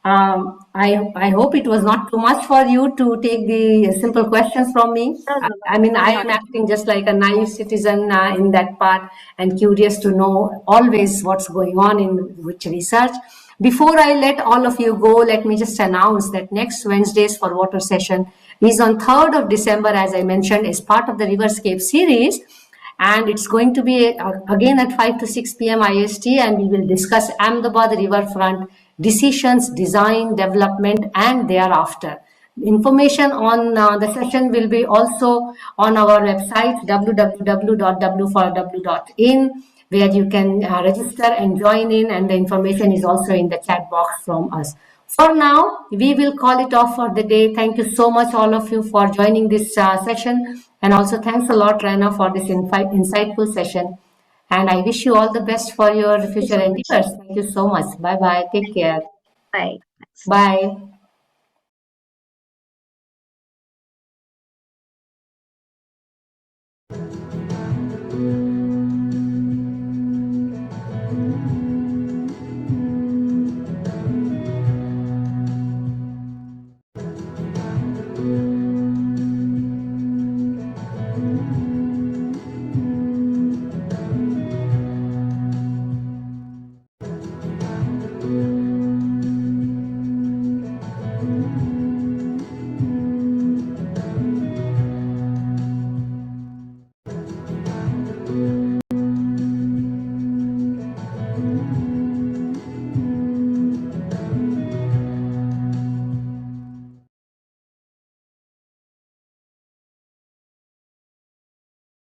I hope it was not too much for you to take the simple questions from me. No, no, no. I mean, I Really am not. acting just like a naive citizen in that part, and curious to know always what's going on in which research. Before I let all of you go, let me just announce that next Wednesdays for water session is on 3rd of December, as I mentioned, is part of the Riverscape series. And it's going to be again at 5 to 6 p.m. IST, and we will discuss Ahmedabad riverfront decisions, design, development, and thereafter. Information on the session will be also on our website www.w4w.in, where you can register and join in, and the information is also in the chat box from us. For now, we will call it off for the day. Thank you so much, all of you, for joining this session. And also, thanks a lot, Raina, for this insightful session. And I wish you all the best for your Thank you future so much. endeavors. Thank you so much. Bye bye. Take care. Bye. Bye.